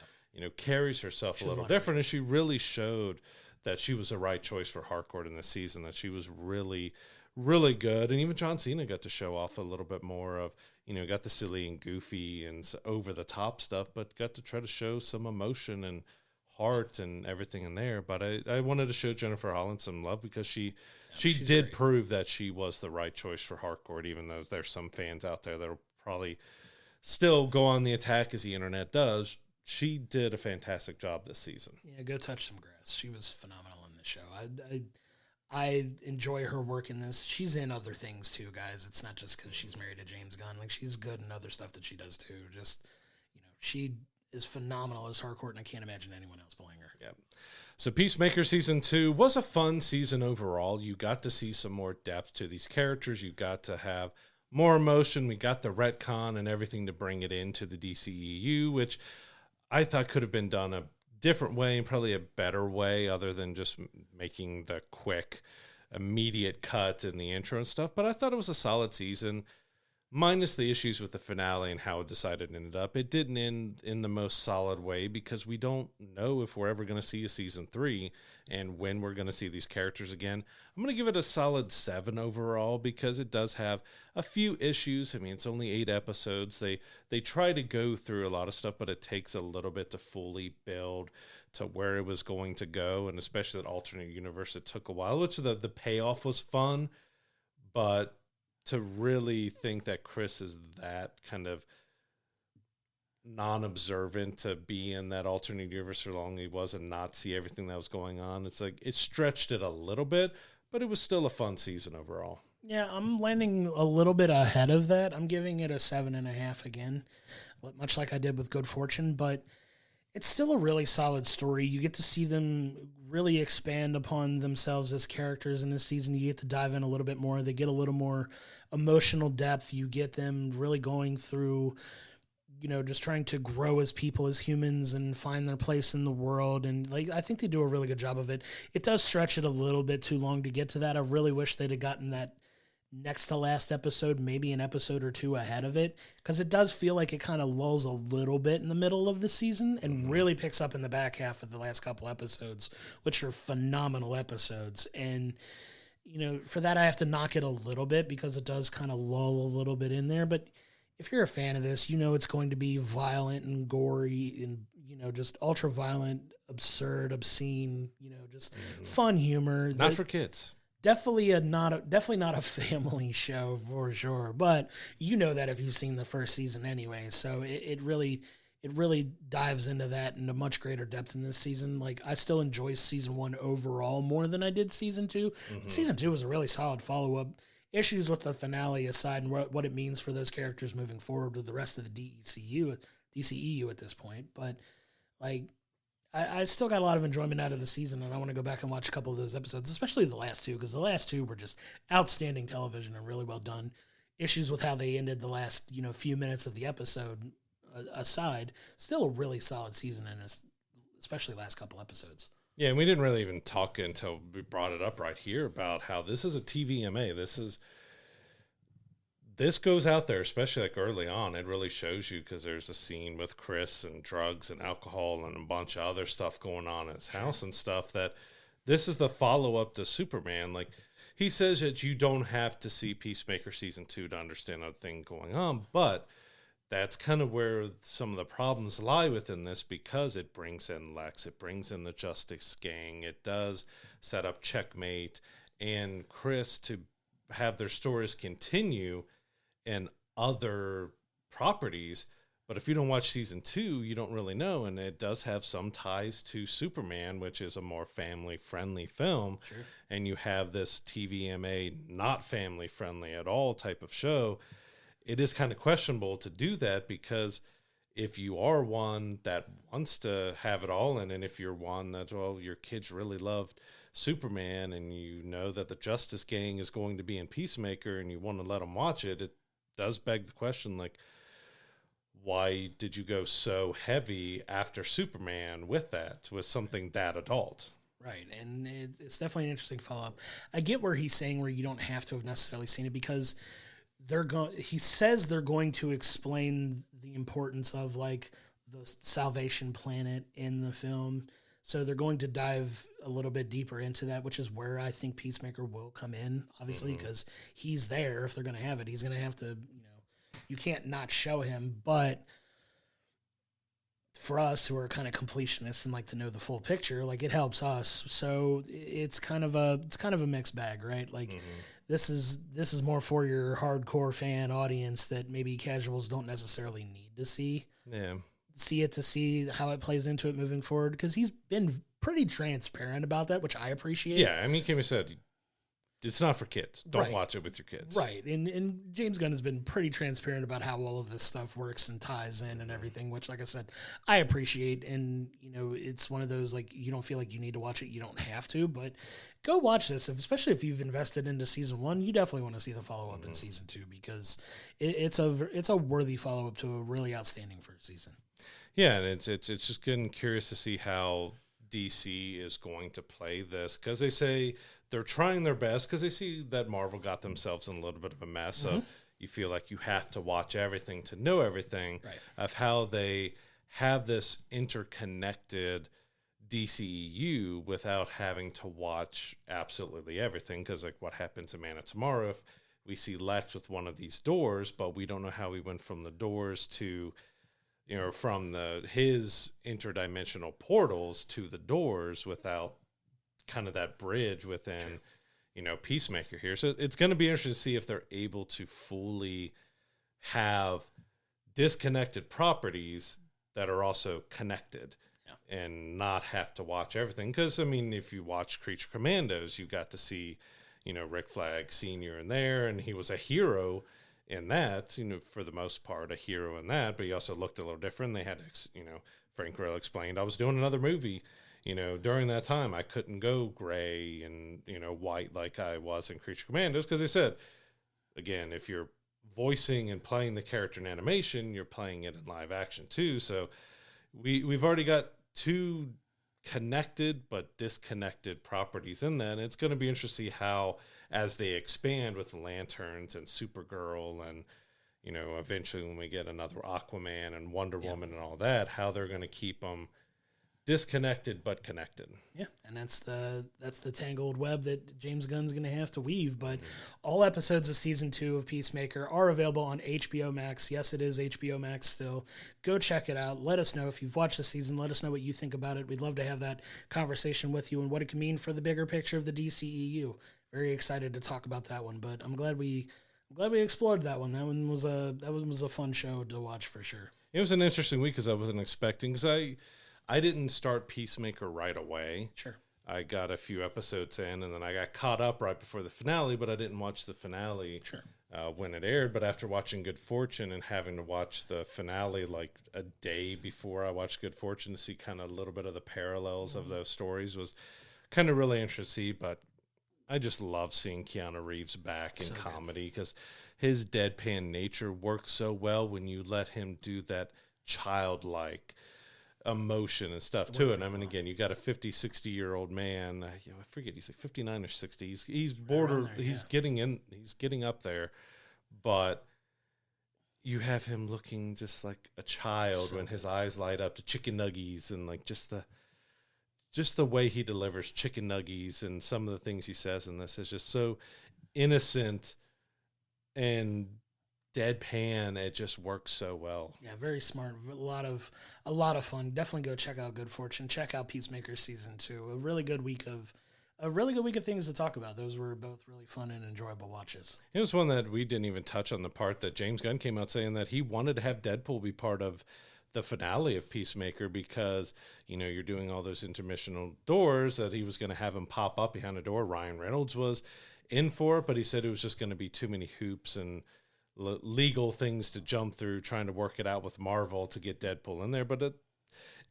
carries herself a little different. And she really showed that she was the right choice for Harcourt in this season, that she was really, really good. And even John Cena got to show off a little bit more of, got the silly and goofy and over the top stuff, but got to try to show some emotion and heart and everything in there. But I wanted to show Jennifer Holland some love because she did prove that she was the right choice for Harcourt, even though there's some fans out there that will probably still go on the attack as the internet does. She did a fantastic job this season. Yeah, go touch some grass. She was phenomenal in the show. I enjoy her work in this. She's in other things too, guys. It's not just because she's married to James Gunn. Like, she's good in other stuff that she does too. Just, she is phenomenal as Harcourt, and I can't imagine anyone else playing her. Yeah. So Peacemaker Season 2 was a fun season overall. You got to see some more depth to these characters. You got to have more emotion. We got the retcon and everything to bring it into the DCEU, which I thought could have been done a different way and probably a better way other than just making the quick, immediate cut in the intro and stuff. But I thought it was a solid season, minus the issues with the finale and how it decided to end up. It didn't end in the most solid way because we don't know if we're ever going to see a season 3 and when we're going to see these characters again. I'm going to give it a solid 7 overall because it does have a few issues. I mean, it's only 8 episodes. They try to go through a lot of stuff, but it takes a little bit to fully build to where it was going to go. And especially that alternate universe, it took a while, which the payoff was fun, but to really think that Chris is that kind of non-observant to be in that alternate universe for long he was and not see everything that was going on. It's like it stretched it a little bit, but it was still a fun season overall. Yeah, I'm landing a little bit ahead of that. I'm giving it a 7.5 again, much like I did with Good Fortune, but it's still a really solid story. You get to see them really expand upon themselves as characters in this season. You get to dive in a little bit more. They get a little more emotional depth. You get them really going through, just trying to grow as people, as humans, and find their place in the world. And I think they do a really good job of it. It does stretch it a little bit too long to get to that. I really wish they'd have gotten that next to last episode, maybe an episode or two ahead of it, because it does feel like it kind of lulls a little bit in the middle of the season and really picks up in the back half of the last couple episodes, which are phenomenal episodes. And, for that, I have to knock it a little bit because it does kind of lull a little bit in there. But if you're a fan of this, it's going to be violent and gory and, just ultra violent, absurd, obscene, just fun humor. Not for kids. Definitely not a family show for sure, but that if you've seen the first season anyway. So it really dives into that in a much greater depth in this season. Like, I still enjoy season 1 overall more than I did season 2. Season 2 was a really solid follow-up. Issues with the finale aside and what it means for those characters moving forward with the rest of the DCEU at this point. But I still got a lot of enjoyment out of the season, and I want to go back and watch a couple of those episodes, especially the last 2, because the last 2 were just outstanding television and really well done. Issues with how they ended the last, few minutes of the episode aside, still a really solid season, and especially last couple episodes. Yeah, and we didn't really even talk until we brought it up right here about how this is a TVMA. This goes out there, especially early on. It really shows you because there's a scene with Chris and drugs and alcohol and a bunch of other stuff going on in his house and stuff, that this is the follow-up to Superman. Like, he says that you don't have to see Peacemaker Season 2 to understand the thing going on, but that's kind of where some of the problems lie within this, because it brings in Lex, it brings in the Justice Gang, it does set up Checkmate and Chris to have their stories continue in other properties. But if you don't watch season 2, you don't really know. And it does have some ties to Superman, which is a more family-friendly film. Sure. And you have this TVMA not family-friendly at all type of show. It is kind of questionable to do that, because if you are one that wants to have it all in, and if you're one that, well, your kids really loved Superman, and you know that the Justice Gang is going to be in Peacemaker, and you want to let them watch it, it does beg the question, like, why did you go so heavy after Superman with something that adult? Right, and it's definitely an interesting follow-up. I get where he's saying where you don't have to have necessarily seen it, because he says they're going to explain the importance of, like, the Salvation Planet in the film. So they're going to dive a little bit deeper into that, which is where I think Peacemaker will come in, obviously, because he's there. If they're going to have it, he's going to have to, you can't not show him. But for us who are kind of completionists and like to know the full picture, like, it helps us. So it's kind of a mixed bag, right? Like, this is more for your hardcore fan audience that maybe casuals don't necessarily need to see. Yeah. See it to see how it plays into it moving forward, because he's been pretty transparent about that, which I appreciate. Yeah, I mean, he came and said, it's not for kids. Don't watch it with your kids. Right. And James Gunn has been pretty transparent about how all of this stuff works and ties in and everything, which, like I said, I appreciate. And, it's one of those, like, you don't feel like you need to watch it. You don't have to, but go watch this, especially if you've invested into season 1. You definitely want to see the follow-up in season 2, because it's a worthy follow-up to a really outstanding first season. Yeah, and it's just getting curious to see how DC is going to play this, because they say they're trying their best, because they see that Marvel got themselves in a little bit of a mess. So you feel like you have to watch everything to know everything of how they have this interconnected DCEU without having to watch absolutely everything. Because, like, what happens in Man of Tomorrow, if we see Lex with one of these doors, but we don't know how he went from the doors to, from his interdimensional portals to the doors without kind of that bridge within, Peacemaker here. So it's going to be interesting to see if they're able to fully have disconnected properties that are also connected and not have to watch everything. Because, I mean, if you watch Creature Commandos, you got to see, Rick Flag Sr. in there, and he was a hero in that, for the most part, a hero in that, but he also looked a little different. They had, Frank Grillo explained, I was doing another movie, during that time. I couldn't go gray and, white like I was in Creature Commandos, because they said, again, if you're voicing and playing the character in animation, you're playing it in live action too. So we've already got 2 connected but disconnected properties in that. And it's going to be interesting to see how, as they expand with the Lanterns and Supergirl and, eventually when we get another Aquaman and Wonder Woman and all that, how they're going to keep them disconnected but connected. Yeah, and that's the tangled web that James Gunn's going to have to weave. But all episodes of season 2 of Peacemaker are available on HBO Max. Yes, it is HBO Max still. Go check it out. Let us know if you've watched the season. Let us know what you think about it. We'd love to have that conversation with you and what it can mean for the bigger picture of the DCEU. Very excited to talk about that one, but I'm glad we explored that one. That one was a fun show to watch for sure. It was an interesting week, because I wasn't expecting, because I didn't start Peacemaker right away. Sure. I got a few episodes in, and then I got caught up right before the finale, but I didn't watch the finale when it aired. But after watching Good Fortune and having to watch the finale like a day before I watched Good Fortune to see kind of a little bit of the parallels of those stories was kind of really interesting. But I just love seeing Keanu Reeves back in comedy, because his deadpan nature works so well when you let him do that childlike emotion and stuff to it. I mean, again, you got a 50, 60-year-old man. I forget, he's like 59 or 60. He's getting up there, but you have him looking just like a child when his eyes light up to chicken nuggies, and like just the way he delivers chicken nuggies and some of the things he says in this is just so innocent and deadpan. It just works so well. Yeah, very smart. A lot of fun. Definitely go check out Good Fortune. Check out Peacemaker season 2. A really good week of a really good week of things to talk about. Those were both really fun and enjoyable watches. It was one that we didn't even touch on, the part that James Gunn came out saying that he wanted to have Deadpool be part of the finale of Peacemaker because, you're doing all those intermissional doors, that he was going to have him pop up behind a door. Ryan Reynolds was in for it, but he said it was just going to be too many hoops and legal things to jump through trying to work it out with Marvel to get Deadpool in there. But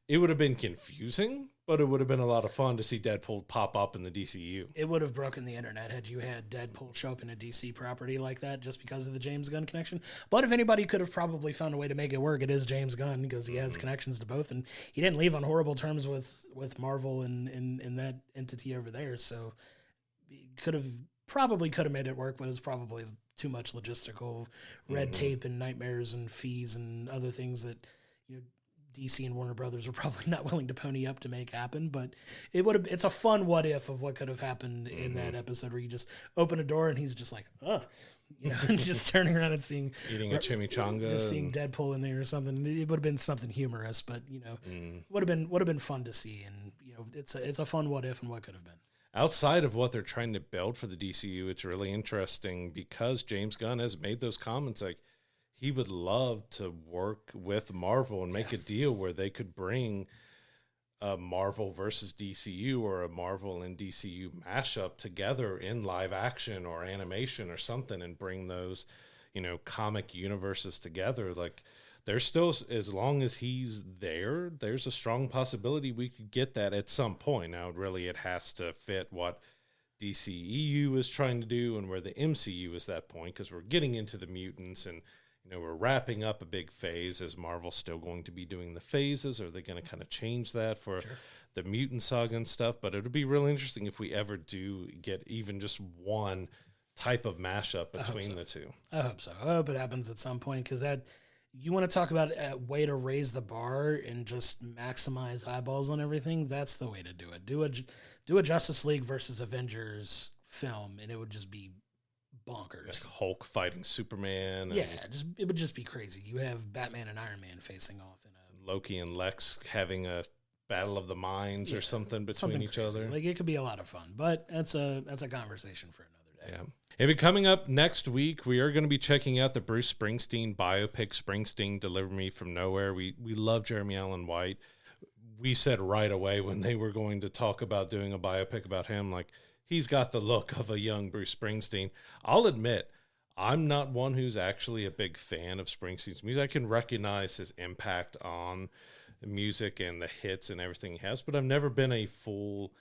it would have been confusing, but it would have been a lot of fun to see Deadpool pop up in the DCU. It would have broken the internet had you had Deadpool show up in a DC property like that just because of the James Gunn connection. But if anybody could have probably found a way to make it work, it is James Gunn, because he has connections to both, and he didn't leave on horrible terms with Marvel and that entity over there. So probably could have made it work, but it was probably too much logistical red tape and nightmares and fees and other things that DC and Warner Brothers were probably not willing to pony up to make happen. But it's a fun what if of what could have happened in that episode, where you just open a door and he's just like, and just turning around and eating a chimichanga, just seeing Deadpool in there or something. It would have been something humorous, but would have been fun to see. And it's a fun what if and what could have been. Outside of what they're trying to build for the DCU, it's really interesting because James Gunn has made those comments like he would love to work with Marvel and make a deal where they could bring a Marvel versus DCU or a Marvel and DCU mashup together in live action or animation or something, and bring those, comic universes together. Like, there's still, as long as he's there, there's a strong possibility we could get that at some point. Now, really, it has to fit what DCEU is trying to do and where the MCU is that point, because we're getting into the mutants and, we're wrapping up a big phase. Is Marvel still going to be doing the phases? Or are they going to kind of change that for the mutant saga and stuff? But it would be really interesting if we ever do get even just one type of mashup between the two. I hope so. I hope it happens at some point, because you want to talk about a way to raise the bar and just maximize eyeballs on everything. That's the way to do it. Do a Justice League versus Avengers film, and it would just be bonkers. Like Hulk fighting Superman. It would just be crazy. You have Batman and Iron Man facing off in a Loki and Lex having a battle of the minds or something between each other. Like, it could be a lot of fun, but that's a conversation for another day. Yeah. Maybe coming up next week, we are going to be checking out the Bruce Springsteen biopic, Springsteen Deliver Me From Nowhere. We love Jeremy Allen White. We said right away when they were going to talk about doing a biopic about him, like, he's got the look of a young Bruce Springsteen. I'll admit, I'm not one who's actually a big fan of Springsteen's music. I can recognize his impact on music and the hits and everything he has, but I've never been a full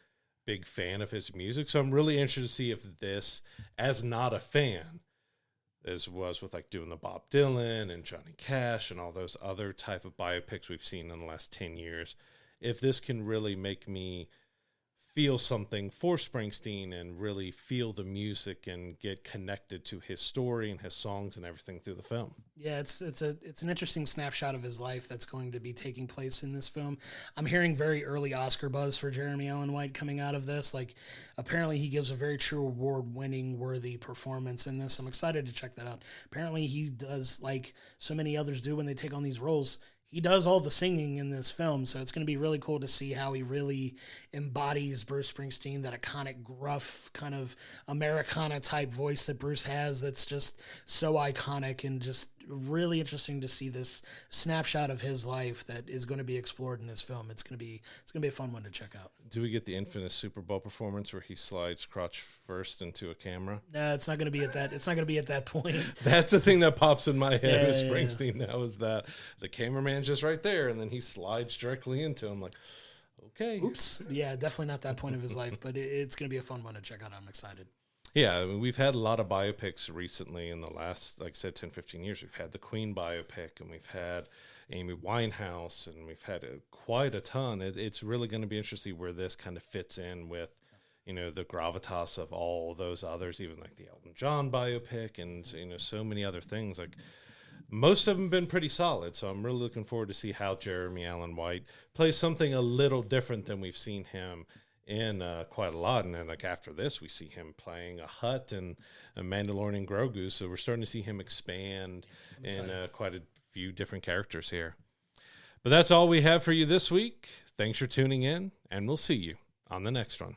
big fan of his music. So I'm really interested to see if this, as not a fan, as was with like doing the Bob Dylan and Johnny Cash and all those other type of biopics we've seen in the last 10 years, if this can really make me feel something for Springsteen and really feel the music and get connected to his story and his songs and everything through the film. Yeah, it's an interesting snapshot of his life that's going to be taking place in this film. I'm hearing very early Oscar buzz for Jeremy Allen White coming out of this. Like, apparently he gives a very true award-winning worthy performance in this. I'm excited to check that out. Apparently he does, like so many others do when they take on these roles, he does all the singing in this film, so it's going to be really cool to see how he really embodies Bruce Springsteen, that iconic, gruff, kind of Americana-type voice that Bruce has that's just so iconic, and just really interesting to see this snapshot of his life that is going to be explored in this film. It's going to be a fun one to check out. Do we get the infamous Super Bowl performance where he slides crotch first into a camera? No, it's not going to be at that. It's not going to be at that point. That's the thing that pops in my head with Springsteen now, is that the cameraman's just right there, and then he slides directly into him. Like, okay, oops, yeah, definitely not that point of his life, but it's going to be a fun one to check out. I'm excited. Yeah, I mean, we've had a lot of biopics recently in the last, like I said, 10, 15 years. We've had the Queen biopic, and we've had Amy Winehouse, and we've had quite a ton. It's really going to be interesting where this kind of fits in with, the gravitas of all those others, even like the Elton John biopic and, so many other things. Like, most of them been pretty solid, so I'm really looking forward to see how Jeremy Allen White plays something a little different than we've seen him in quite a lot. And then, like, after this, we see him playing a Hutt and a Mandalorian Grogu, so we're starting to see him expand in quite a few different characters here. But that's all we have for you this week. Thanks for tuning in, and we'll see you on the next one.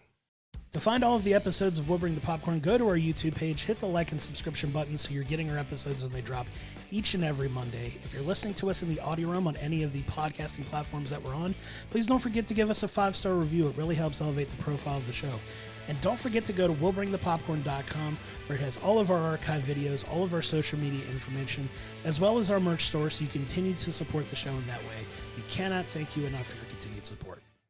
To find all of the episodes of We'll Bring the Popcorn, go to our YouTube page, hit the like and subscription button so you're getting our episodes when they drop each and every Monday. If you're listening to us in the audio realm on any of the podcasting platforms that we're on, please don't forget to give us a 5-star review. It really helps elevate the profile of the show. And don't forget to go to willbringthepopcorn.com, where it has all of our archive videos, all of our social media information, as well as our merch store, so you continue to support the show in that way. We cannot thank you enough for your continued support.